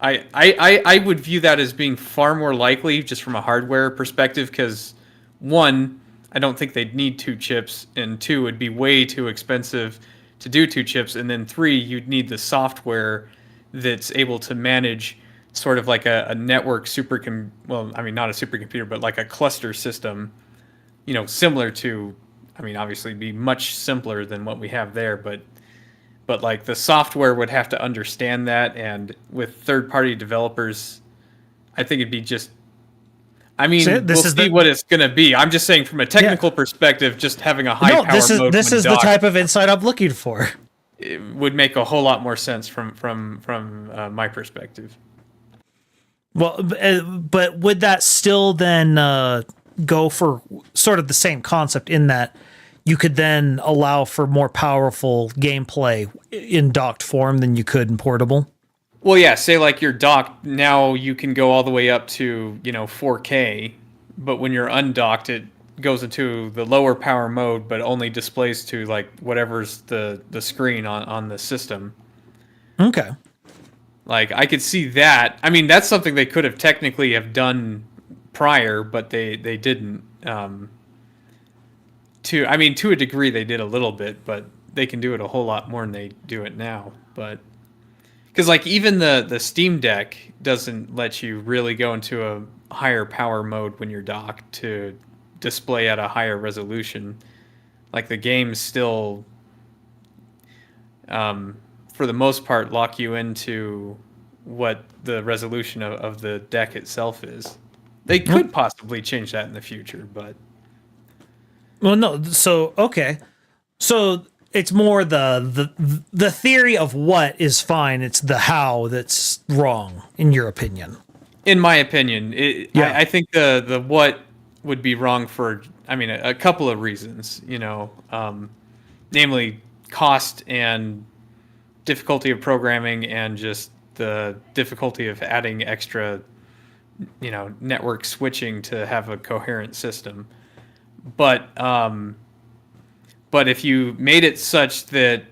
I would view that as being far more likely just from a hardware perspective, because one, I don't think they'd need two chips, and two, it'd be way too expensive to do two chips, and then three, you'd need the software that's able to manage sort of like a network not a supercomputer, but like a cluster system, similar to, obviously be much simpler than what we have there, but like the software would have to understand that, and with third-party developers, I think it'd be just, we'll see what it's going to be. I'm just saying from a technical perspective, just having a high power mode. This is the type of insight I'm looking for. It would make a whole lot more sense from my perspective. Well, but would that still then go for sort of the same concept in that you could then allow for more powerful gameplay in docked form than you could in portable? Well, yeah, say like you're docked, now you can go all the way up to 4K, but when you're undocked, it goes into the lower power mode, but only displays to like whatever's the screen on the system. Okay. Like I could see that. I mean, that's something they could have technically have done prior, but they didn't. To a degree, they did a little bit, but they can do it a whole lot more than they do it now. But because like even the Steam Deck doesn't let you really go into a higher power mode when you're docked to display at a higher resolution. Like the games still, for the most part, lock you into what the resolution of the deck itself is. They could possibly change that in the future, but Well, no. So okay, so it's more the theory of what is fine. It's the how that's wrong, in your opinion. in my opinion, Yeah. I think the what would be wrong for, I mean, a couple of reasons, namely cost and difficulty of programming and just the difficulty of adding extra, network switching to have a coherent system. But if you made it such that,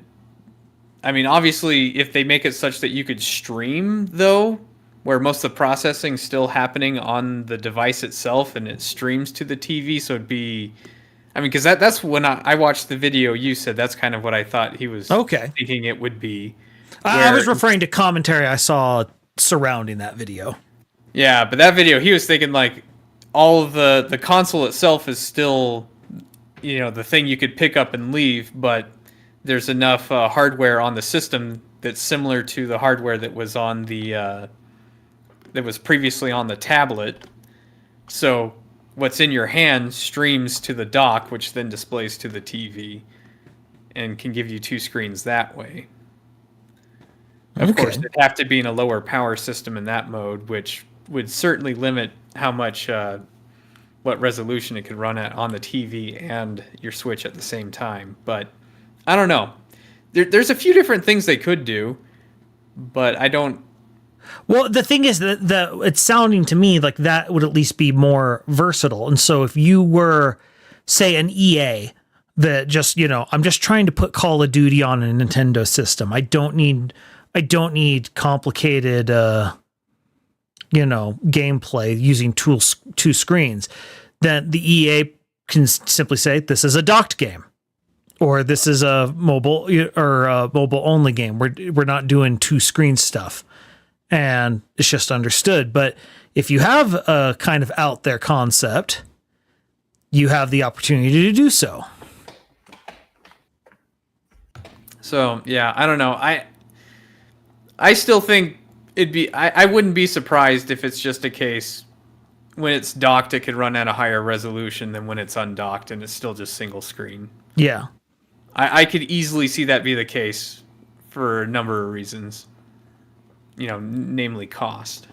I mean, obviously, if they make it such that you could stream, though, where most of the processing's still happening on the device itself and it streams to the TV, so it'd be, I mean, because that's when I watched the video you said, that's kind of what I thought he was thinking it would be. I was referring to commentary I saw surrounding that video. Yeah, but that video, he was thinking like all of the console itself is still, the thing you could pick up and leave, but there's enough hardware on the system that's similar to the hardware that was on the that was previously on the tablet. So what's in your hand streams to the dock, which then displays to the TV, and can give you two screens that way. Of course, it'd have to be in a lower power system in that mode, which would certainly limit how much, what resolution it could run at on the TV and your Switch at the same time. But I don't know. There's a few different things they could do, but I don't. Well, the thing is that it's sounding to me like that would at least be more versatile. And so if you were, say, an EA that just, I'm just trying to put Call of Duty on a Nintendo system. I don't need complicated, gameplay using two screens. Then the EA can simply say, this is a docked game, or this is a mobile or a mobile only game. We're not doing two screen stuff. And it's just understood. But if you have a kind of out there concept, you have the opportunity to do so. So, yeah, I don't know. I still think it'd be, I wouldn't be surprised if it's just a case when it's docked, it could run at a higher resolution than when it's undocked and it's still just single screen. Yeah. I could easily see that be the case for a number of reasons. Namely cost.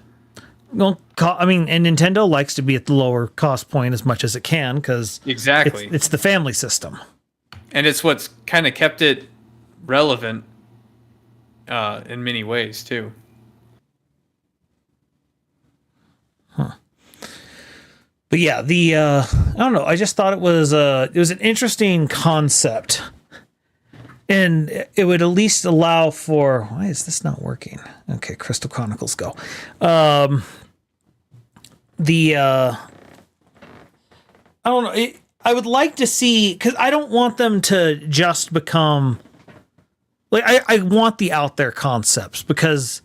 Well, and Nintendo likes to be at the lower cost point as much as it can because exactly it's the family system, and it's what's kind of kept it relevant in many ways too. But yeah, I don't know. I just thought it was an interesting concept. And it would at least allow for, why is this not working? Okay, Crystal Chronicles go. I don't know. I would like to see, because I don't want them to just become, like, I want the out there concepts, because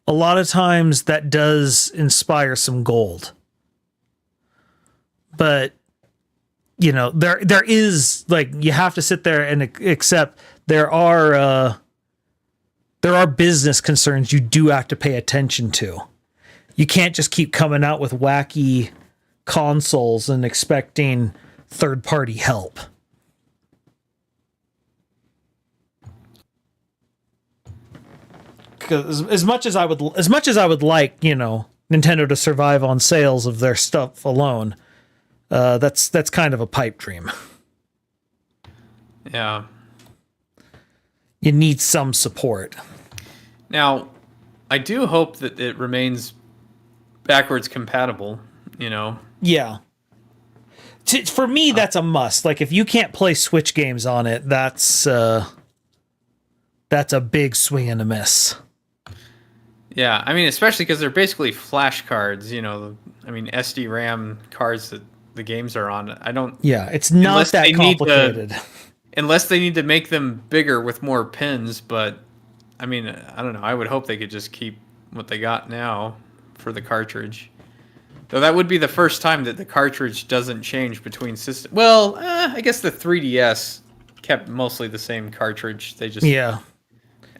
a lot of times that does inspire some gold. But, there is, like, you have to sit there and accept there are business concerns you do have to pay attention to. You can't just keep coming out with wacky consoles and expecting third-party help. Because as much as I would like, Nintendo to survive on sales of their stuff alone, that's kind of a pipe dream. Yeah. You need some support. Now, I do hope that it remains backwards compatible, Yeah. For me, that's a must. Like, if you can't play Switch games on it, that's a big swing and a miss. Yeah, I mean, especially because they're basically flash cards. I mean, SD RAM cards that the games are on. I don't Yeah, it's not unless that they need to complicated. unless they need to make them bigger with more pins. But I mean, I don't know. I would hope they could just keep what they got now for the cartridge. Though that would be the first time that the cartridge doesn't change between systems. Well, I guess the 3DS kept mostly the same cartridge. They just Yeah.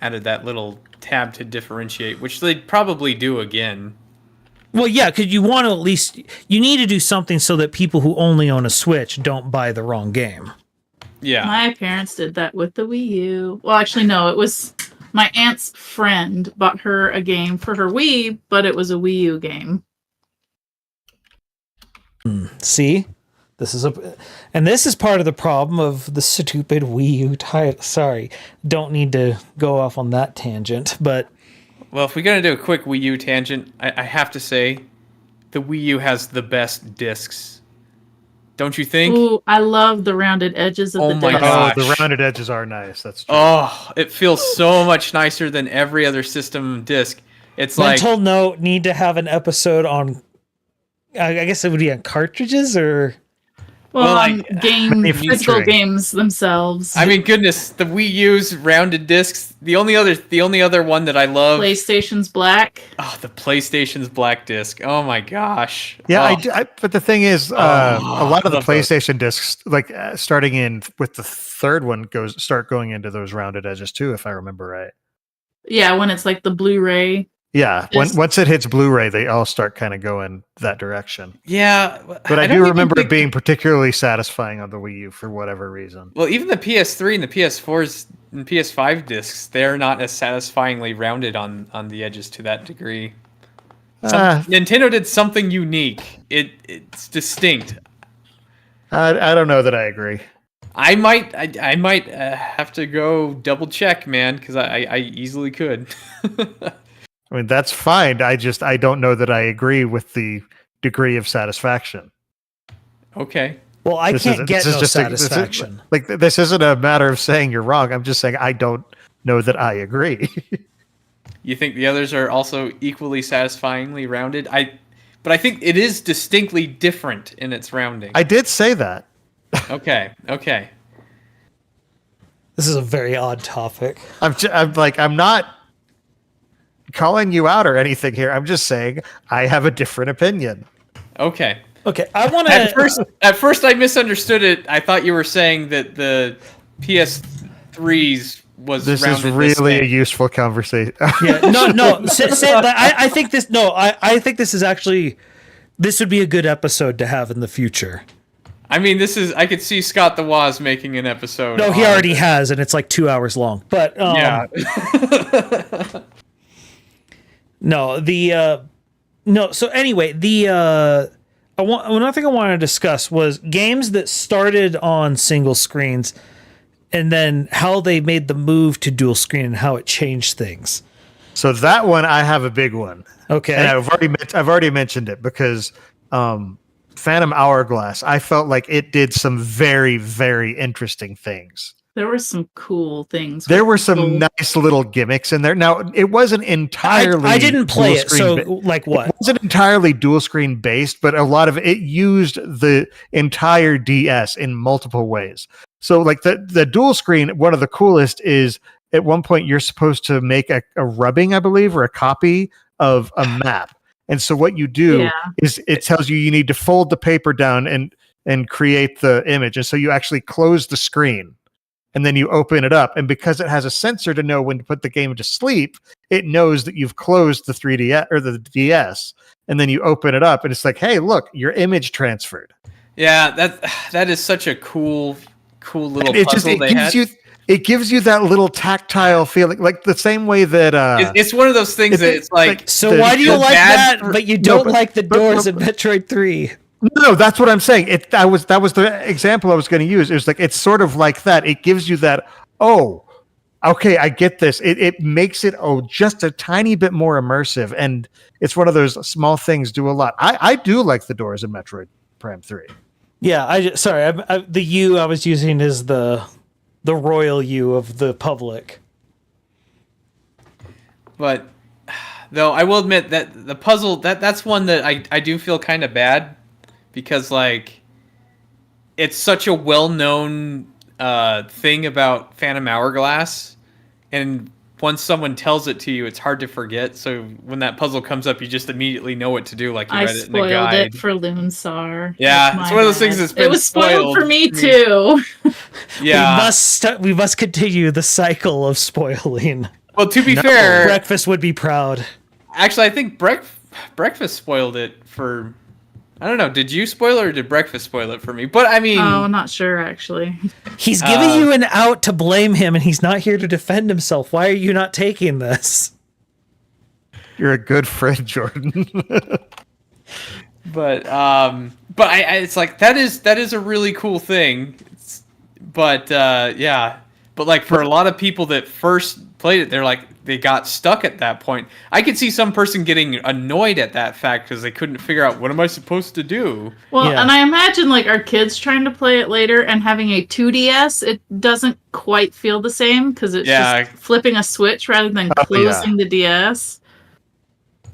added that little tab to differentiate, which they'd probably do again. Well, yeah, because you want to at least you need to do something so that people who only own a Switch don't buy the wrong game. Yeah. My parents did that with the Wii U. Well, actually, no, it was my aunt's friend bought her a game for her Wii, but it was a Wii U game. See, this is part of the problem of the stupid Wii U title. Sorry, don't need to go off on that tangent, but Well, if we're going to do a quick Wii U tangent, I have to say the Wii U has the best discs. Don't you think? Ooh, I love the rounded edges of Oh the my disc. God. Oh, the Gosh. rounded edges are nice. That's true. Oh, it feels so much nicer than every other system disc. It's like mental note: need to have an episode on. I guess it would be on cartridges or. Well, Well, physical games themselves. I mean, goodness, the Wii U's rounded discs. The only other one that I love. PlayStation's black. Oh, the PlayStation's black disc. Oh my gosh. Yeah, Oh. but the thing is, a lot of the love those. PlayStation discs, like starting in with the third one, start going into those rounded edges too, if I remember right. Yeah, when it's like the Blu-ray. Yeah, once it hits Blu-ray, they all start kind of going that direction. Yeah, But I don't do even remember think- it being particularly satisfying on the Wii U for whatever reason. Well, even the PS3 and the PS4s and PS5 discs, they're not as satisfyingly rounded on the edges to that degree. Nintendo did something unique. It's distinct. I don't know that I agree. I might have to go double check, man, because I easily could. I mean, that's fine. I don't know that I agree with the degree of satisfaction. Okay. Well, I can't get no this satisfaction. This isn't a matter of saying you're wrong. I'm just saying I don't know that I agree. You think the others are also equally satisfyingly rounded? But I think it is distinctly different in its rounding. I did say that. Okay. This is a very odd topic. I'm not calling you out or anything here. I'm just saying I have a different opinion. Okay. Okay, I want At first, I misunderstood it. I thought you were saying that the PS3s was This is rounded really a way. useful conversation. Yeah, no. I think this. No, I think this is actually. This would be a good episode to have in the future. I mean, I could see Scott the Woz making an episode. No, he on already it. has, and it's like 2 hours long. But Yeah. no, no. So anyway, another thing I wanted to discuss was games that started on single screens, and then how they made the move to dual screen and how it changed things. So that one, I have a big one. Okay, And I've already mentioned it because Phantom Hourglass, I felt like it did some very, very interesting things. There were some cool things. There with were some people. nice little gimmicks in there. Now, it wasn't entirely I didn't play it. So dual-screen like what? It wasn't entirely dual screen based, but a lot of it used the entire DS in multiple ways. So like the dual screen, one of the coolest is at one point you're supposed to make a rubbing, I believe, or a copy of a map. And so what you do Yeah. is it tells you need to fold the paper down and create the image. And so you actually close the screen and then you open it up. And because it has a sensor to know when to put the game to sleep, it knows that you've closed the 3DS or the DS. And then you open it up and it's like, hey, look, your image transferred. Yeah, that is such a cool little And puzzle they had. it gives you that little tactile feeling, like the same way that It's one of those things that it's like. So why do you feel like bad that, but you don't like the but- doors in Metroid 3? No, that's what I'm saying. That was the example I was going to use. It was like it's sort of like that. It gives you that. Oh, okay, I get this. It makes it just a tiny bit more immersive, and it's one of those small things do a lot. I do like the doors in Metroid Prime 3. Yeah, the U I was using is the royal U of the public. But Though I will admit that the puzzle that's one that I do feel kind of bad because like it's such a well-known thing about Phantom Hourglass, and once someone tells it to you, it's hard to forget. So when that puzzle comes up, you just immediately know what to do, like you I read it in the spoiled guide. it for Loonsar. Yeah, it's one of those things that's been It was spoiled for me to too. Yeah. We must continue the cycle of spoiling. Well, to be fair, Breakfast would be proud. actually, I think Breakfast spoiled it for. I don't know. Did you spoil it or did Breakfast spoil it for me? But I mean, Oh, I'm not sure actually. He's giving you an out to blame him, and he's not here to defend himself. Why are you not taking this? You're a good friend, Jordan. but it's like that is a really cool thing. Yeah, but like for a lot of people that first played it, they're like they got stuck at that point. I could see some person getting annoyed at that fact because they couldn't figure out what am I supposed to do. Well, Yeah. and I imagine like our kids trying to play it later and having a 2DS, it doesn't quite feel the same because it's just flipping a switch rather than closing the DS.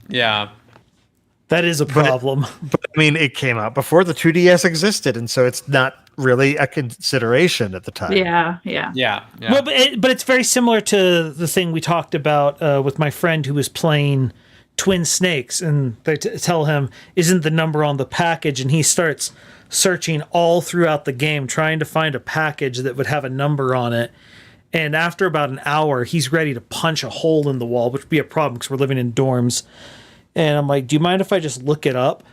Yeah. That is a problem. But I mean, it came out before the 2DS existed, and so it's not really a consideration at the time. Yeah. Well, but it's very similar to the thing we talked about with my friend who was playing Twin Snakes, and they tell him, isn't the number on the package? And he starts searching all throughout the game, trying to find a package that would have a number on it. And after about an hour, he's ready to punch a hole in the wall, which would be a problem because we're living in dorms. And I'm like, do you mind if I just look it up?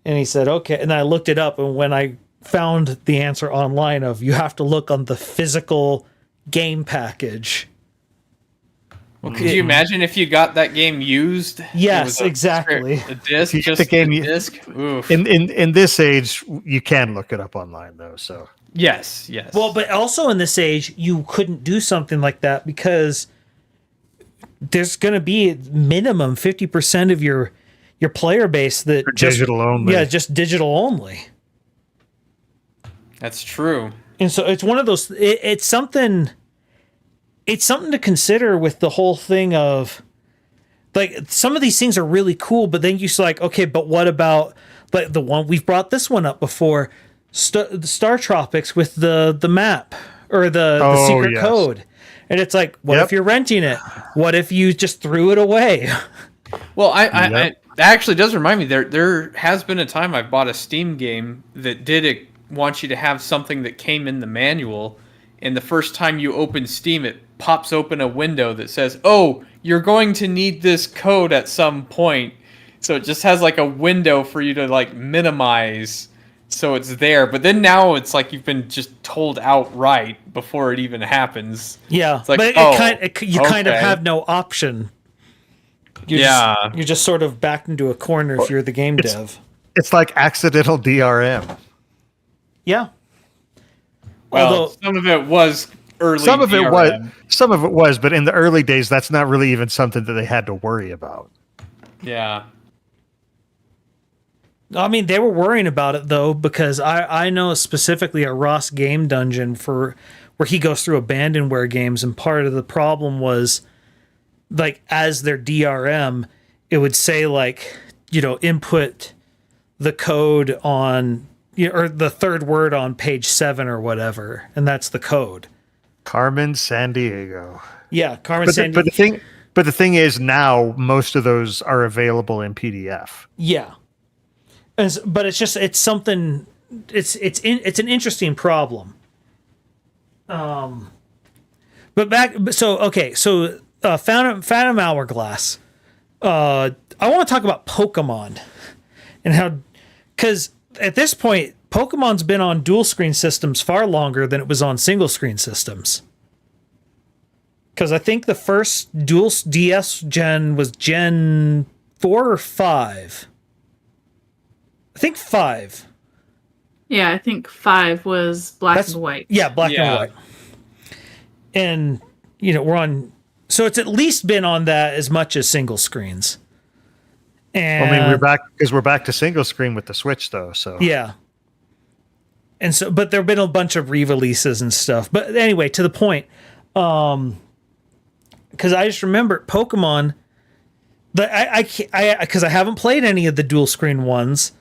And he said, okay. And I looked it up. And when I found the answer online of you have to look on the physical game package. Well, could you imagine if you got that game used? Yes, exactly. The disc, If you just get the game, the disc. Oof. In this age, you can look it up online though. So Yes. Well, but also in this age, you couldn't do something like that because there's going to be minimum 50% of your player base that just digital only. Yeah, just digital only. That's true. And so it's one of those. It's something. It's something to consider with the whole thing of, like, some of these things are really cool, but then you're like, okay, but what about like the one we've brought this one up before, the Star Tropics with the map or the secret code, and it's like, what if you're renting it? What if you just threw it away? Well, I that actually does remind me. There has been a time I've bought a Steam game that did want you to have something that came in the manual, and the first time you open Steam, it pops open a window that says, "Oh, you're going to need this code at some point." So it just has like a window for you to like minimize, so it's there. But then now it's like you've been just told outright before it even happens. Yeah, it's like, but you kind of okay. have no option. You're just sort of backed into a corner if you're the game dev. it's like accidental DRM. Yeah. Well, Although some of it was early. Some of DRM. it was, but in the early days, that's not really even something that they had to worry about. Yeah. I mean, they were worrying about it though, because I know specifically a Ross game dungeon where he goes through abandonware games, and part of the problem was, like, as their DRM, it would say like, input the code on, or the third word on page 7 or whatever, and that's the code. Carmen Sandiego. Yeah, Carmen But Sandiego. the thing is, now most of those are available in PDF. Yeah. But it's something. It's an interesting problem. Phantom Hourglass. I want to talk about Pokemon and how, because at this point, Pokemon's been on dual screen systems far longer than it was on single screen systems. Because I think the first dual DS gen was Gen 4 or 5. I think 5. Yeah, I think 5 was black and white. Yeah, black and white. And, we're on... So it's at least been on that as much as single screens. And I mean, we're back to single screen with the Switch, though. So yeah. And so, but there have been a bunch of re-releases and stuff. But anyway, to the point, because I just remember Pokemon, Because I haven't played any of the dual screen ones,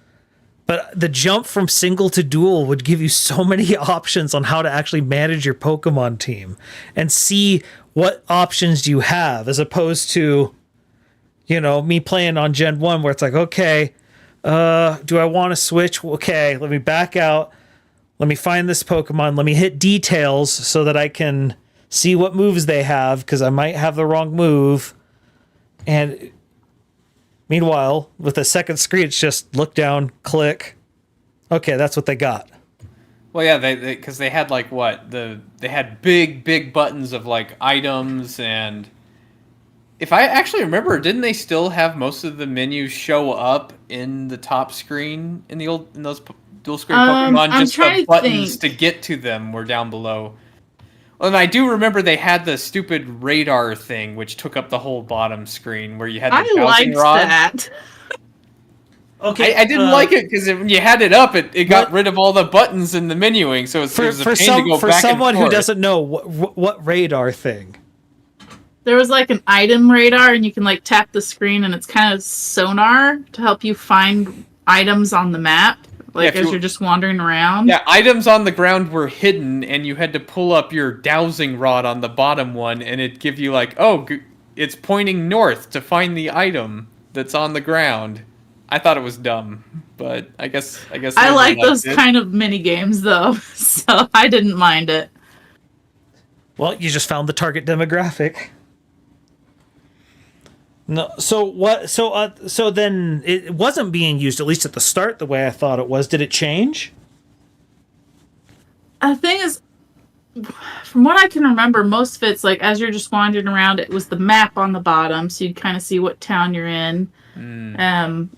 but the jump from single to dual would give you so many options on how to actually manage your Pokemon team and see what options you have, as opposed to, me playing on Gen 1 where it's like, okay, do I want to switch? Okay, let me back out. Let me find this Pokemon. Let me hit details so that I can see what moves they have, because I might have the wrong move. And meanwhile, with the second screen, it's just look down, click. Okay, that's what they got. Well, yeah, because they had like they had big buttons of like items, and if I actually remember, didn't they still have most of the menus show up in the top screen in those dual screen Pokemon? I'm Just trying the to buttons think. to get to them were down below. Well, and I do remember they had the stupid radar thing, which took up the whole bottom screen, where you had the I dowsing liked rod. that. Okay, I didn't like it because when you had it up, it got What- rid of all the buttons in the menuing, so it was a pain to go for back and someone who forth. doesn't know what radar thing. There was like an item radar, and you can like tap the screen, and it's kind of sonar to help you find items on the map, like Yeah, as you're just wandering around. Yeah, items on the ground were hidden, and you had to pull up your dowsing rod on the bottom one, and it'd give you like, it's pointing north to find the item that's on the ground. I thought it was dumb, but I guess I nobody like liked those it. kind of mini games though, so I didn't mind it. Well, you just found the target demographic. No, so what? So then it wasn't being used, at least at the start, the way I thought it was. Did it change? The thing is, from what I can remember, most of it's like as you're just wandering around, it was the map on the bottom, so you'd kind of see what town you're in,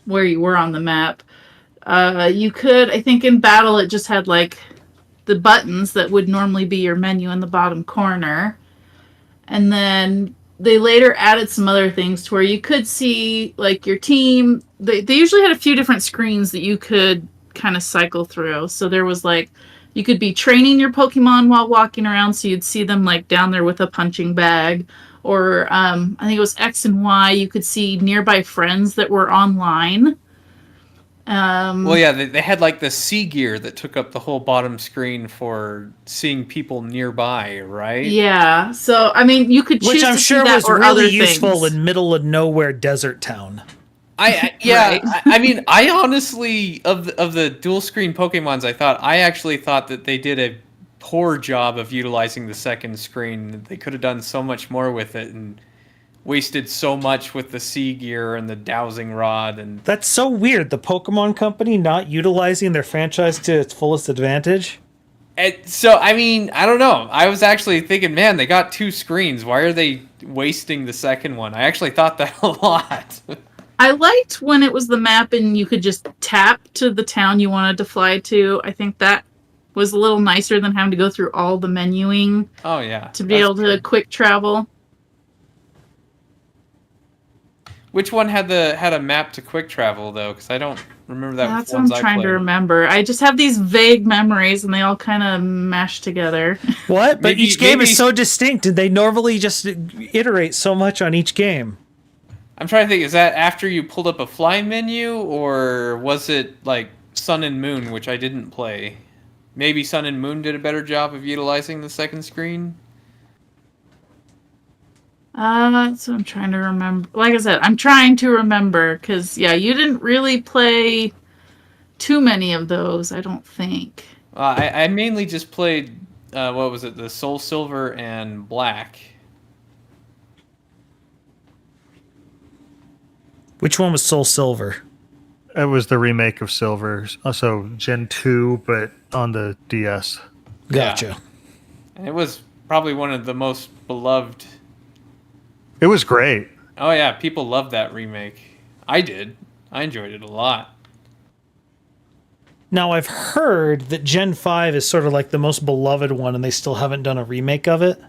where you were on the map. You could, I think, in battle, it just had like the buttons that would normally be your menu in the bottom corner, and then they later added some other things to where you could see like your team. They usually had a few different screens that you could kind of cycle through. So there was like, you could be training your Pokemon while walking around, so you'd see them like down there with a punching bag. Or I think it was X and Y. You could see nearby friends that were online. Well, yeah, they had like the sea gear that took up the whole bottom screen for seeing people nearby, right? Yeah. So I mean, you could choose Which I'm to sure see that was or really other useful things. in middle of nowhere desert town. Yeah, Right. I mean, I honestly of the dual screen Pokemons, I actually thought that they did a poor job of utilizing the second screen. They could have done so much more with it and wasted so much with the sea gear and the dowsing rod and That's so weird. The Pokemon Company not utilizing their franchise to its fullest advantage. so I mean, I don't know. I was actually thinking, man, they got two screens. Why are they wasting the second one? I actually thought that a lot. I liked when it was the map and you could just tap to the town you wanted to fly to. I think that was a little nicer than having to go through all the menuing Oh yeah. to be that's able to true. quick travel. Which one had a map to quick travel though? Because I don't remember that. That's with what I'm ones I trying to played. remember. I just have these vague memories and they all kind of mash together. What? But Maybe- each game maybe- is so distinct, and they normally just iterate so much on each game. I'm trying to think. Is that after you pulled up a fly menu, or was it like Sun and Moon, which I didn't play? Maybe Sun and Moon did a better job of utilizing the second screen. So I'm trying to remember. Like I said, I'm trying to remember because, yeah, you didn't really play too many of those, I don't think. I mainly just played. What was it? The Soul Silver and Black. Which one was Soul Silver? It was the remake of Silver, also Gen 2, but on the DS. Gotcha. And it was probably one of the most beloved. It was great. Oh yeah, people loved that remake. I did. I enjoyed it a lot. Now, I've heard that Gen 5 is sort of like the most beloved one, and they still haven't done a remake of it.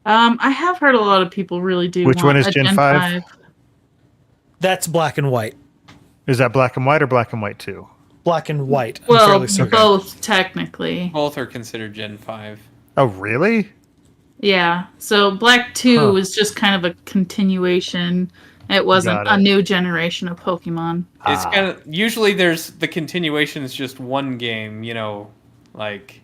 I have heard a lot of people really do. Which want one is a Gen 5? That's Black and White. Is that black and white or black and white 2? Black and White. I'm Well, fairly certain. both technically. Both are considered Gen 5. Oh, really? Yeah. So Black 2 Huh. was just kind of a continuation. It wasn't Got a it. new generation of Pokemon. It's kind Ah, of usually there's the continuation is just one game, like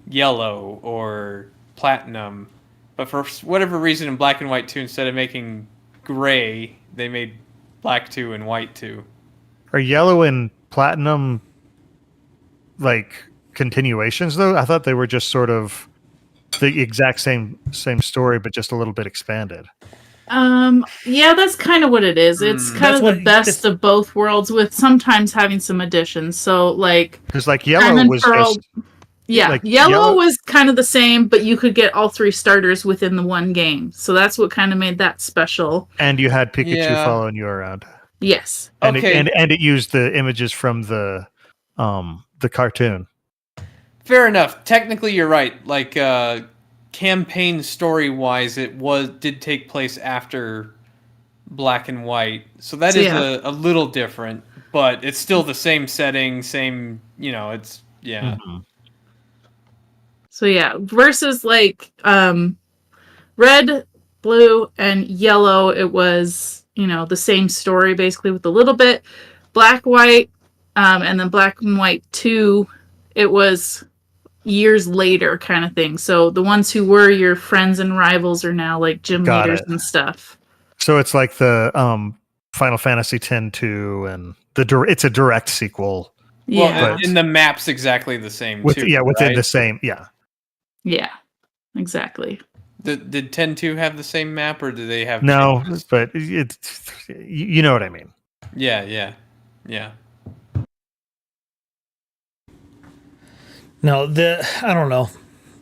Yellow or Platinum. But for whatever reason in Black and White 2, instead of making Gray, they made Black 2 and White 2. are Yellow and Platinum like continuations though? I thought they were just sort of the exact same story, but just a little bit expanded. Yeah, that's kind of what it is. It's kind That's of the what best of both worlds with sometimes having some additions. So like Because like Yellow Diamond was Pearl, just yeah, like Yellow was kind of the same, but you could get all three starters within the one game. So that's what kind of made that special. and you had Pikachu Yeah. following you around, Yes. and Okay. it used the images from the cartoon. Fair enough. Technically, you're right. Like campaign story wise, did take place after Black and White, so that So, is yeah. a little different, but it's still the same setting, same. It's yeah. Mhm. So yeah, versus like red, blue, and yellow, it was, the same story basically with a little bit. Black, white, and then Black and White 2, it was years later kind of thing. So the ones who were your friends and rivals are now like gym Got leaders it. and stuff. So it's like the Final Fantasy X-2 and it's a direct sequel Yeah. Well, and the map's exactly the same with too. within right? the same Yeah. Exactly. Did 10-2 have the same map, or do they have? No, changes? but you know what I mean. Yeah. No, I don't know.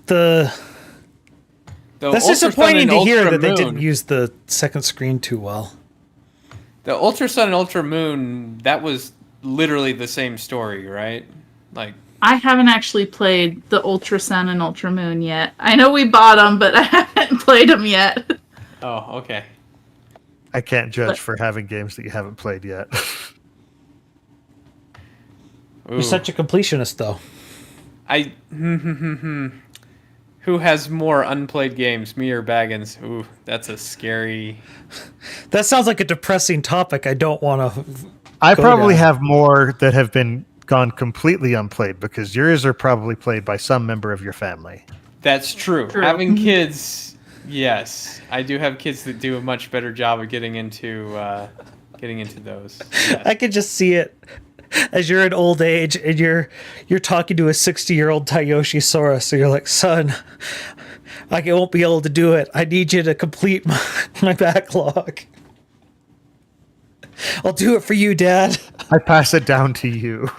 The That's Ultra Sun disappointing and to hear Ultra that they Moon- didn't use the second screen too well. The Ultra Sun and Ultra Moon, that was literally the same story, right? Like, I haven't actually played the Ultra Sun and Ultra Moon yet. I know we bought them, but I haven't played them yet. oh, okay. I can't judge But- for having games that you haven't played yet. Ooh. You're such a completionist, though. Who has more unplayed games, me or Baggins? Ooh, that's a scary. That sounds like a depressing topic. I don't want to. I Go probably down. have more that have been gone completely unplayed because yours are probably played by some member of your family. That's true. True. Having kids, yes, I do have kids that do a much better job of getting into those. Yes. I could just see it as you're in old age and you're talking to a 60-year-old Tayoshi Sora. So you're like, son, I won't be able to do it. I need you to complete my backlog. I'll do it for you, Dad. I pass it down to you.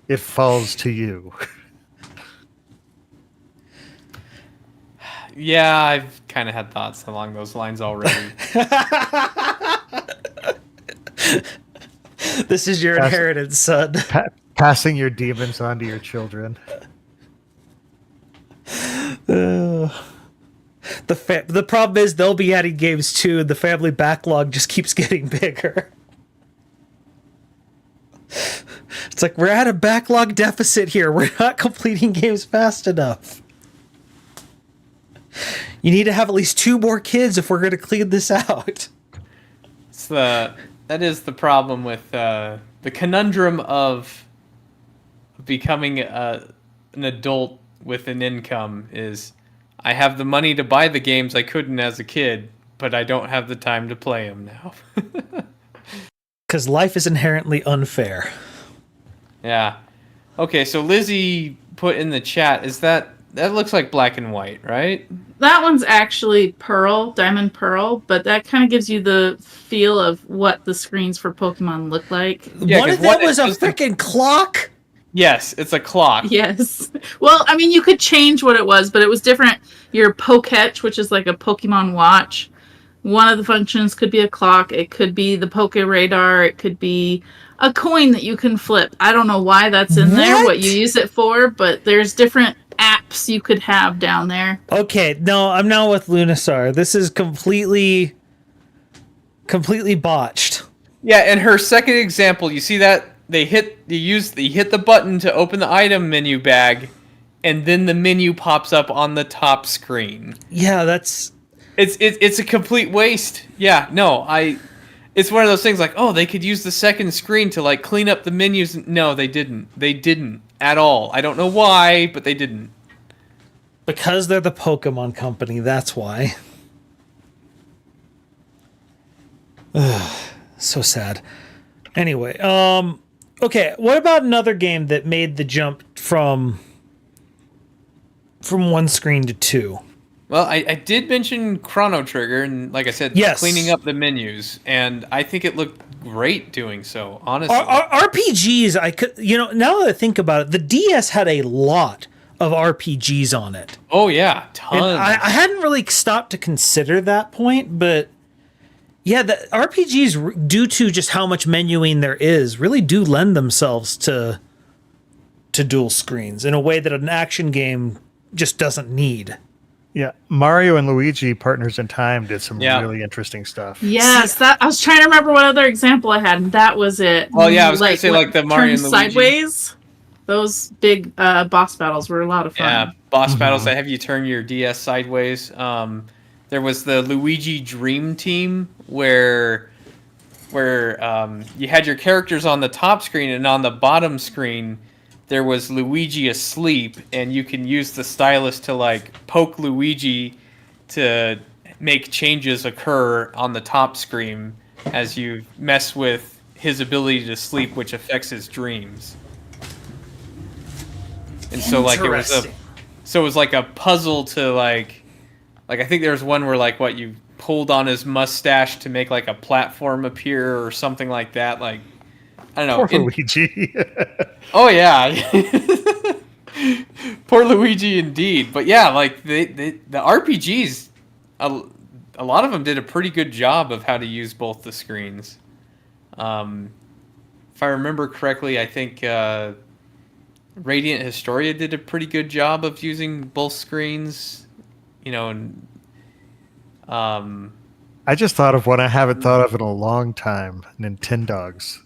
It falls to you. Yeah, I've kind of had thoughts along those lines already. This is your Pass- inheritance, son. Passing your demons on to your children. The problem is they'll be adding games too, and the family backlog just keeps getting bigger. It's like we're at a backlog deficit here. We're not completing games fast enough. You need to have at least 2 more kids if we're going to clean this out. That is the problem with the conundrum of becoming an adult with an income is I have the money to buy the games I couldn't as a kid, but I don't have the time to play them now. Because life is inherently unfair. Yeah. Okay, so Lizzie put in the chat, that looks like Black and White, right? That one's actually Pearl, Diamond Pearl, but that kind of gives you the feel of what the screens for Pokemon look like. Yeah, One 'cause of them one was a is the- freaking clock? Yes, it's a clock. Yes. Well, I mean, you could change what it was, but it was different. Your Poketch, which is like a Pokemon watch, one of the functions could be a clock. It could be the Poke Radar. It could be a coin that you can flip. I don't know why that's in there, what What? you use it for, but there's different apps you could have down there. Okay, no, I'm now with Lunarsar. This is completely botched. Yeah, and her second example, you see that you hit the button to open the item menu bag, and then the menu pops up on the top screen. Yeah, that's It's a complete waste. Yeah, no, it's one of those things like, oh, they could use the second screen to like clean up the menus. No, they didn't. They didn't at all. I don't know why, but they didn't. because they're the Pokemon company. That's why. Ugh, so sad. Anyway, okay. What about another game that made the jump from one screen to two? Well, I did mention Chrono Trigger, and like I said, Yes. cleaning up the menus, and I think it looked great doing so, honestly. RPGs, I could, now that I think about it, the DS had a lot of RPGs on it. Oh, yeah, tons. And I hadn't really stopped to consider that point, but yeah, the RPGs, due to just how much menuing there is, really do lend themselves to dual screens in a way that an action game just doesn't need. Yeah, Mario and Luigi Partners in Time did some Yeah. really interesting stuff. Yes, that I was trying to remember what other example I had, and that was it. Well, yeah, I was gonna say, when like, the it Mario turned and Luigi. sideways. Those big boss battles were a lot of fun. Yeah, boss battles that have you turn your DS sideways. There was the Luigi Dream Team where you had your characters on the top screen, and on the bottom screen there was Luigi asleep, and you can use the stylus to like poke Luigi to make changes occur on the top screen as you mess with his ability to sleep, which affects his dreams. And so like it was like a puzzle to like I think there was one where like what you pulled on his mustache to make like a platform appear or something like that. Like I don't know. Poor Luigi. Oh yeah, poor Luigi indeed. But yeah, like the RPGs, a lot of them did a pretty good job of how to use both the screens. If I remember correctly, I think Radiant Historia did a pretty good job of using both screens. And I just thought of one I haven't thought of in a long time. Nintendogs.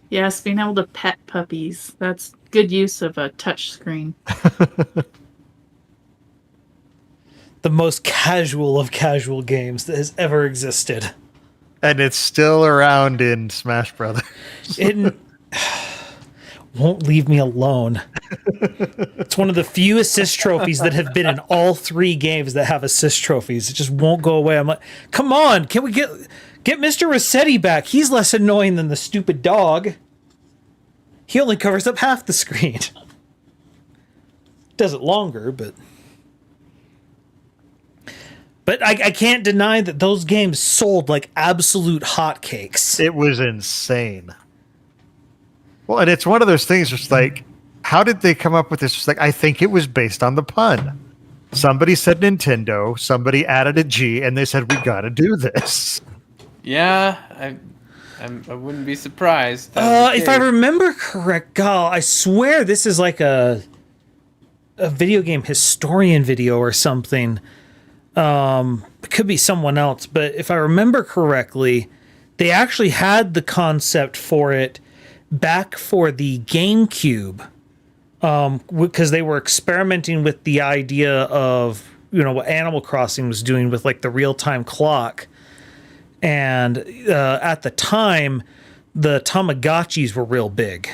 Yes, being able to pet puppies. That's good use of a touch screen. The most casual of casual games that has ever existed. And it's still around in Smash Brothers. It won't leave me alone. It's one of the few assist trophies that have been in all three games that have assist trophies. It just won't go away. I'm like, come on, can we get Mr. Rossetti back? He's less annoying than the stupid dog. He only covers up half the screen. Does it longer, but I can't deny that those games sold like absolute hotcakes. It was insane. Well, and it's one of those things just like, how did they come up with this? Just like, I think it was based on the pun. Somebody said Nintendo, somebody added a G, and they said, we got to do this. yeah, I wouldn't be surprised. If I remember correct, I swear this is like a video game historian video or something. It could be someone else, but if I remember correctly, they actually had the concept for it back for the GameCube, because they were experimenting with the idea of what Animal Crossing was doing with like the real-time clock. And at the time, the Tamagotchis were real big.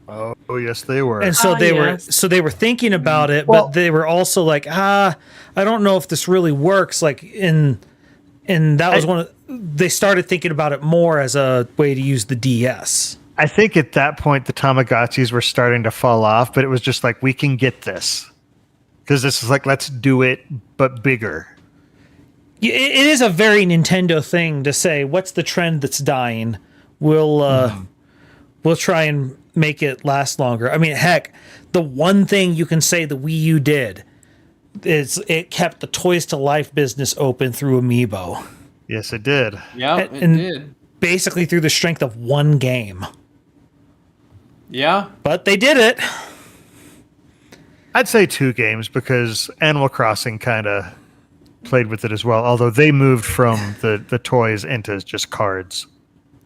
Oh, yes, they were. And so they were thinking about it, but they were also like, I don't know if this really works. Like and that was they started thinking about it more as a way to use the DS. I think at that point, the Tamagotchis were starting to fall off, but it was just like, we can get this. Because this is like, let's do it, but bigger. It is a very Nintendo thing to say, what's the trend that's dying? We'll try and make it last longer. I mean, heck, the one thing you can say the Wii U did is it kept the Toys to Life business open through Amiibo. Yes, it did. Yeah, it did. Basically through the strength of one game. Yeah. But they did it. I'd say 2 games because Animal Crossing kind of played with it as well, although they moved from the toys into just cards.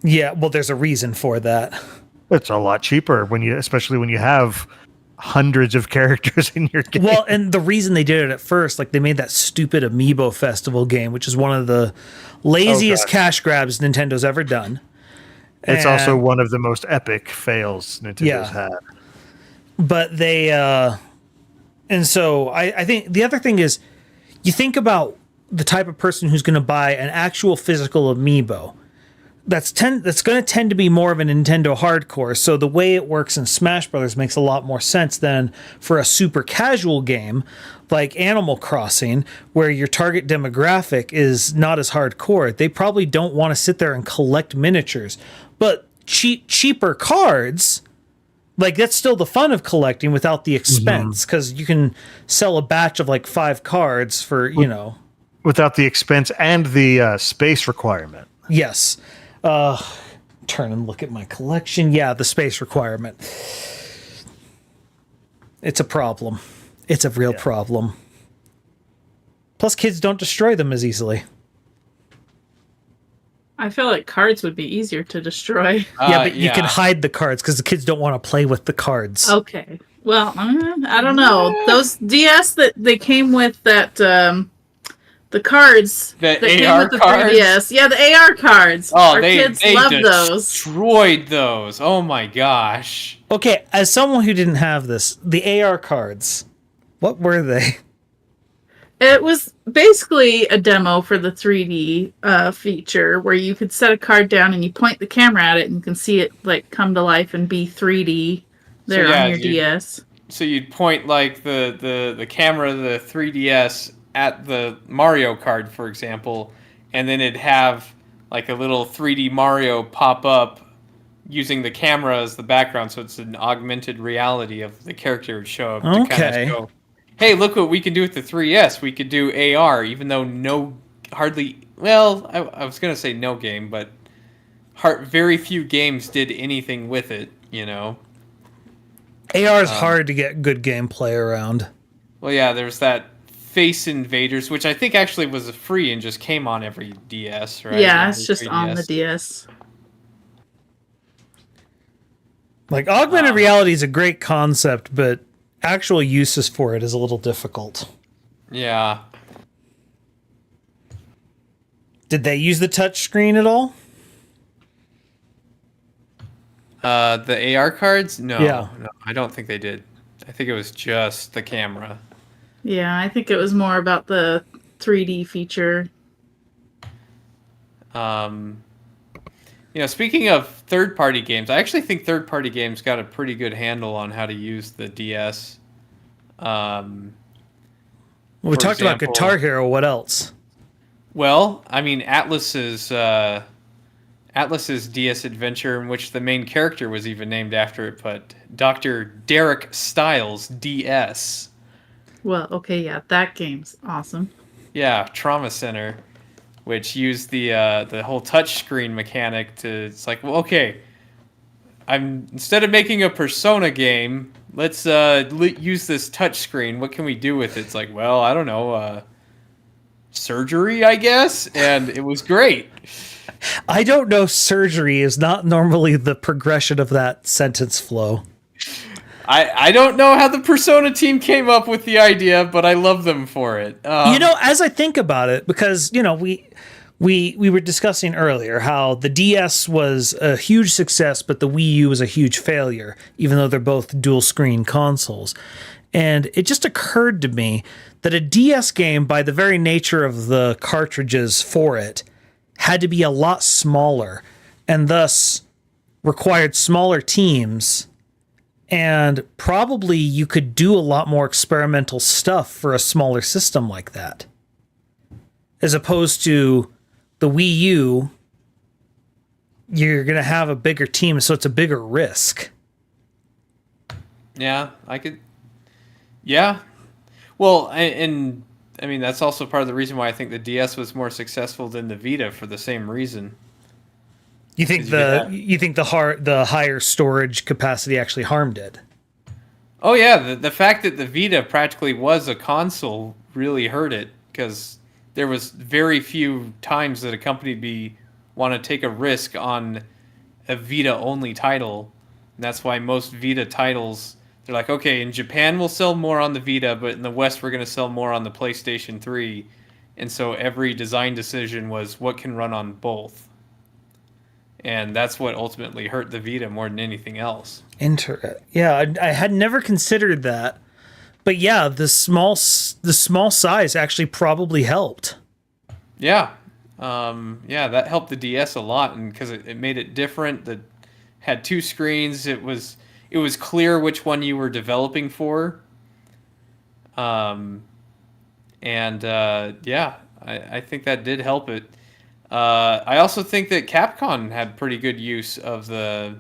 Yeah, well, there's a reason for that. It's a lot cheaper especially when you have hundreds of characters in your game. Well, and the reason they did it at first, like they made that stupid Amiibo Festival game, which is one of the laziest God. cash grabs Nintendo's ever done. It's also And- one of the most epic fails Nintendo's Yeah. had. but they and so I think the other thing is you think about the type of person who's going to buy an actual physical amiibo that's going to tend to be more of a Nintendo hardcore, so the way it works in Smash Brothers makes a lot more sense than for a super casual game like Animal Crossing, where your target demographic is not as hardcore. They probably don't want to sit there and collect miniatures, but cheaper cards, like that's still the fun of collecting without the expense, because you can sell a batch of like 5 cards for, Without the expense and the space requirement. yes. Turn and look at my collection. Yeah, the space requirement. It's a problem. It's a real problem. Plus, kids don't destroy them as easily. I feel like cards would be easier to destroy. Yeah, but you can hide the cards because the kids don't want to play with the cards. Okay. Well, I don't know. Those DS that they came with that the cards The that came AR with the cards? 3DS. Yeah, the AR cards. Oh, Our they kids love those. destroyed those. Oh my gosh. Okay, as someone who didn't have this, the AR cards, what were they? It was basically a demo for the 3D feature where you could set a card down and you point the camera at it and you can see it like come to life and be 3D there on your DS. So you'd point like the camera, the 3DS at the Mario card, for example, and then it'd have like a little 3D Mario pop up using the camera as the background, so it's an augmented reality of the character would show up to kind Okay. of go, hey, look what we can do with the 3DS. We could do AR, even though I was going to say no game, but very few games did anything with it, AR is hard to get good gameplay around. Well, yeah, there's that Face Invaders, which I think actually was free and just came on every DS, right? Yeah, Every it's just on the 3DS. DS. Like, augmented reality is a great concept, but actual uses for it is a little difficult. Yeah. Did they use the touch screen at all? The AR cards? No, Yeah. no, I don't think they did. I think it was just the camera. Yeah, I think it was more about the 3D feature. Speaking of third-party games, I actually think third-party games got a pretty good handle on how to use the DS. We For talked about example- Guitar Hero. What else? Well, I mean, Atlas's DS adventure, in which the main character was even named after it, but Dr. Derek Stiles DS. Well, okay, yeah, that game's awesome. Yeah, Trauma Center, which used the whole touchscreen mechanic to. It's like, well, okay, instead of making a Persona game, let's use this touchscreen. What can we do with it? It's like, well, I don't know, surgery, I guess, and it was great. I don't know. Surgery is not normally the progression of that sentence flow. I don't know how the Persona team came up with the idea, but I love them for it. As I think about it, because we were discussing earlier how the DS was a huge success, but the Wii U was a huge failure, even though they're both dual screen consoles. And it just occurred to me that a DS game, by the very nature of the cartridges for it, had to be a lot smaller and thus required smaller teams. And probably you could do a lot more experimental stuff for a smaller system like that. As opposed to the Wii U, you're going to have a bigger team, so it's a bigger risk. Yeah, I could. Yeah. Well, and I mean, that's also part of the reason why I think the DS was more successful than the Vita for the same reason. You think the higher storage capacity actually harmed it? Oh yeah, the fact that the Vita practically was a console really hurt it, because there was very few times that a company want to take a risk on a Vita only title. And that's why most Vita titles they're like, okay, in Japan we'll sell more on the Vita, but in the West we're going to sell more on the PlayStation 3. And so every design decision was what can run on both. And that's what ultimately hurt the Vita more than anything else. Yeah, I had never considered that. But yeah, the small size actually probably helped. Yeah. Yeah, that helped the DS a lot, and because it made it different. That had two screens. It was clear which one you were developing for. Um, and yeah, I think that did help it. I also think that Capcom had pretty good use of the.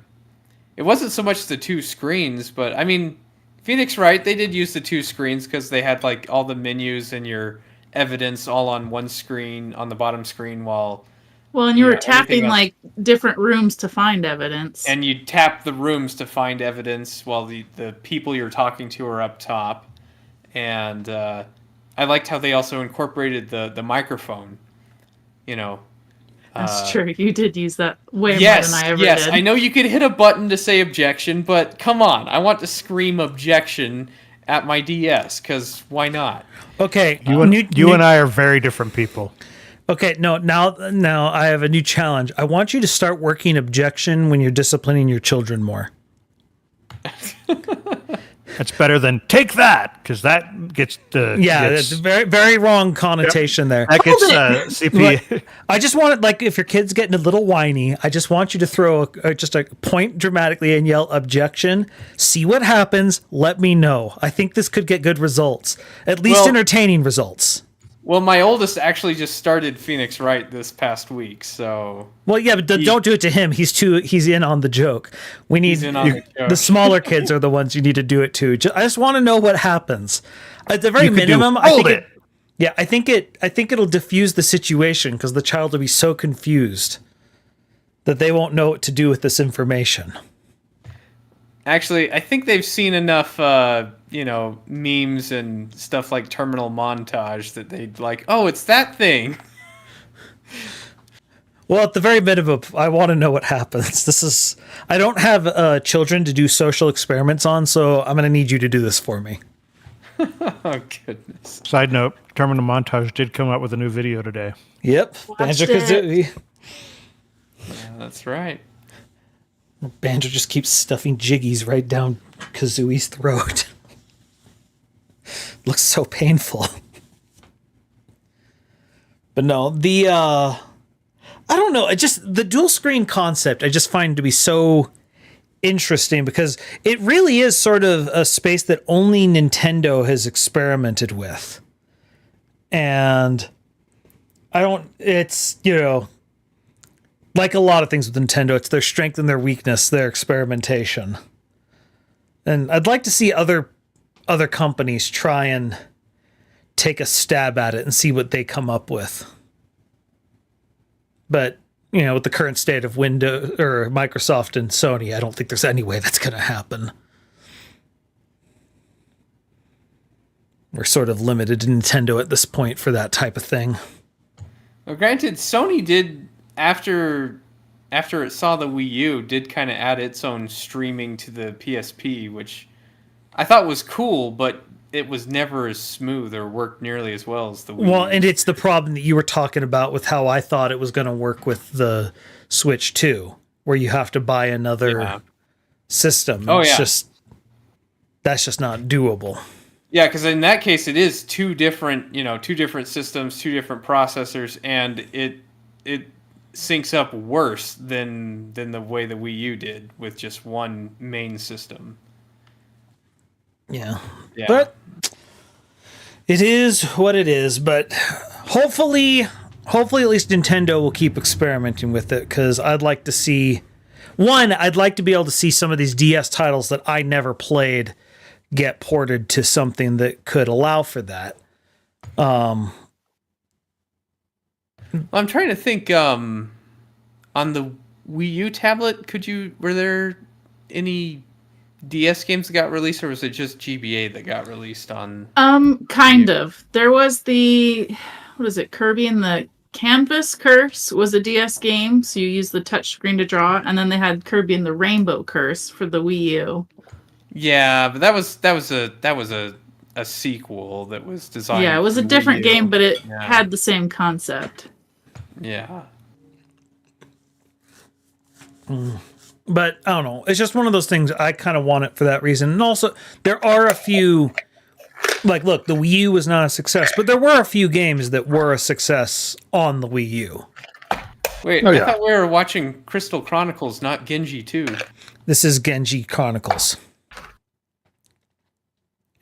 It wasn't so much the two screens, but I mean, Phoenix Wright, they did use the two screens because they had like all the menus and your evidence all on one screen on the bottom screen, while Well, and you were everything tapping else. like different rooms to find evidence. And you tap the rooms to find evidence while the people you're talking to are up top. And I liked how they also incorporated the microphone. You know, That's true. You did use that way more than yes, I ever yes. did. I know you could hit a button to say objection, but come on, I want to scream objection at my DS because why not? Okay, You and I are very different people. Okay, no, now I have a new challenge. I want you to start working objection when you're disciplining your children more. That's better than take that, because that gets the That's very very wrong connotation there. that gets CP. I just want it, like, if your kid's getting a little whiny, I just want you to throw just a point dramatically and yell objection. See what happens. Let me know. I think this could get good results, at least Well- entertaining results. Well, my oldest actually just started Phoenix Wright this past week, so Well, yeah, but don't do it to him. He's in on the joke. We need he's in on the joke. the smaller kids are the ones you need to do it to. I just want to know what happens. At the very You could do, minimum, I hold think it. yeah, I think it'll diffuse the situation because the child will be so confused that they won't know what to do with this information. Actually, I think they've seen enough, memes and stuff like Terminal Montage that they'd like, oh, it's that thing. Well, at the very minimum, I want to know what happens. I don't have children to do social experiments on, so I'm going to need you to do this for me. Oh, goodness. Side note: Terminal Montage did come out with a new video today. Yep, Watched Banjo-Kazooie. Yeah, that's right. Banjo just keeps stuffing jiggies right down Kazooie's throat. Looks so painful. But no, I don't know. The dual screen concept I just find to be so interesting because it really is sort of a space that only Nintendo has experimented with. And it's, like a lot of things with Nintendo, it's their strength and their weakness, their experimentation. And I'd like to see other companies try and take a stab at it and see what they come up with. But, with the current state of Windows or Microsoft and Sony, I don't think there's any way that's going to happen. We're sort of limited to Nintendo at this point for that type of thing. Well, granted, Sony did, after it saw the Wii U, did kind of add its own streaming to the PSP, which I thought was cool, but it was never as smooth or worked nearly as well as the Wii Well, U. and it's the problem that you were talking about with how I thought it was going to work with the Switch 2, where you have to buy another system. Oh, It's yeah. that's just not doable. Yeah, because in that case, it is two different systems, two different processors, and it syncs up worse than the way the Wii U did with just one main system. Yeah. Yeah. But it is what it is. But hopefully at least Nintendo will keep experimenting with it because I'd like to see. One, I'd like to be able to see some of these DS titles that I never played get ported to something that could allow for that. I'm trying to think. On the Wii U tablet, were there any DS games that got released, or was it just GBA that got released on? Kind of. There was what is it? Kirby and the Canvas Curse was a DS game, so you use the touch screen to draw, and then they had Kirby and the Rainbow Curse for the Wii U. Yeah, but that was a sequel that was designed Yeah, it was for a the Wii different game, U. but it Yeah. had the same concept. Yeah. But I don't know. It's just one of those things. I kind of want it for that reason. And also, there are a few. Like, look, the Wii U was not a success, but there were a few games that were a success on the Wii U. Wait, Oh, I yeah. thought we were watching Crystal Chronicles, not Genji 2. This is Genji Chronicles.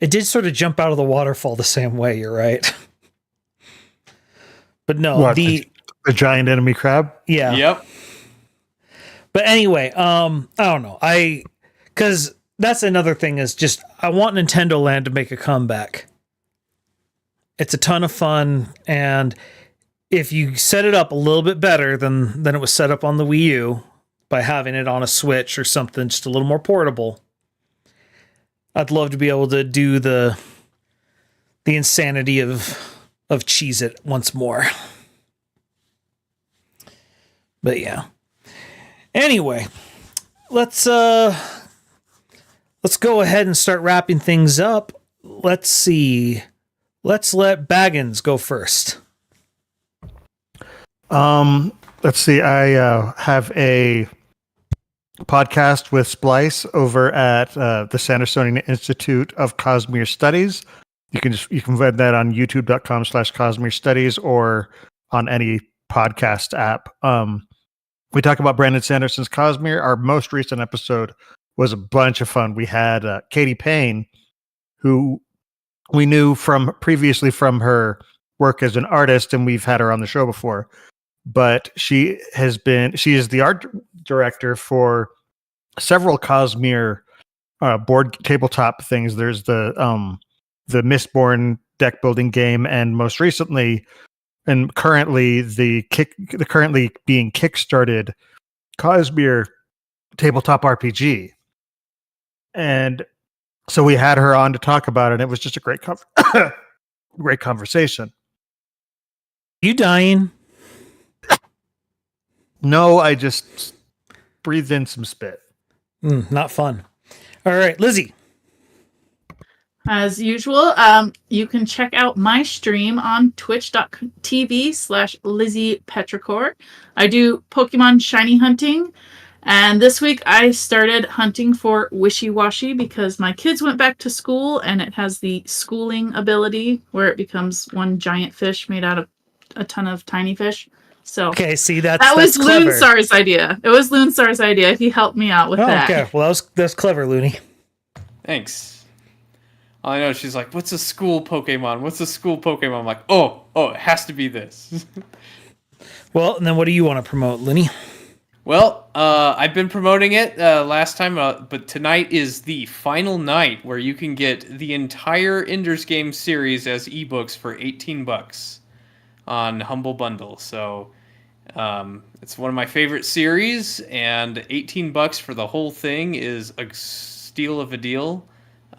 It did sort of jump out of the waterfall the same way. You're right. But no, What, the giant enemy crab? yeah. Yep. But anyway, I don't know. Because that's another thing is just I want Nintendo Land to make a comeback. It's a ton of fun, and if you set it up a little bit better than it was set up on the Wii U by having it on a Switch or something just a little more portable, I'd love to be able to do the insanity of Cheez-It once more. But yeah. Anyway, let's go ahead and start wrapping things up. Let's see. Let's let Baggins go first. Let's see. I have a podcast with Splice over at the Sandersonian Institute of Cosmere Studies. You can find that on youtube.com/Cosmere Studies or on any podcast app. We talk about Brandon Sanderson's Cosmere. Our most recent episode was a bunch of fun. We had Katie Payne, who we knew previously from her work as an artist, and we've had her on the show before. But she is the art director for several Cosmere board tabletop things. There's the Mistborn deck building game, and most recently, and currently the currently being kickstarted Cosmere tabletop RPG. And so we had her on to talk about it. And it was just a great great conversation. You dying? No, I just breathed in some spit. Not fun. All right, Lizzie. As usual, you can check out my stream on twitch.tv/Lizzie Petrichor. I do Pokemon shiny hunting, and this week I started hunting for Wishy-Washy because my kids went back to school, and it has the schooling ability where it becomes one giant fish made out of a ton of tiny fish. So Okay, see that that's was clever. Loonstar's idea. It was Loonstar's idea. He helped me out with that. Okay, well that's clever, Looney. Thanks. All I know is she's like, what's a school Pokemon? What's a school Pokemon? I'm like, oh, it has to be this. Well, and then what do you want to promote, Looney? Well, I've been promoting it last time, but tonight is the final night where you can get the entire Ender's Game series as ebooks for $18 on Humble Bundle. So it's one of my favorite series, and $18 for the whole thing is a steal of a deal.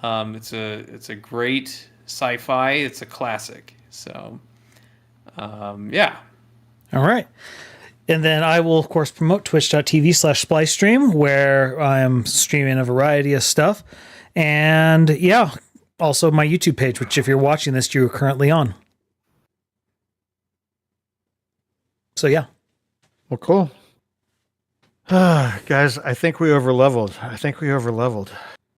It's a great sci-fi. It's a classic. So yeah. All right. And then I will, of course, promote twitch.tv/Splice Stream, where I am streaming a variety of stuff. And yeah, also my YouTube page, which if you're watching this, you're currently on. So yeah. Well, cool. Guys, I think we overleveled.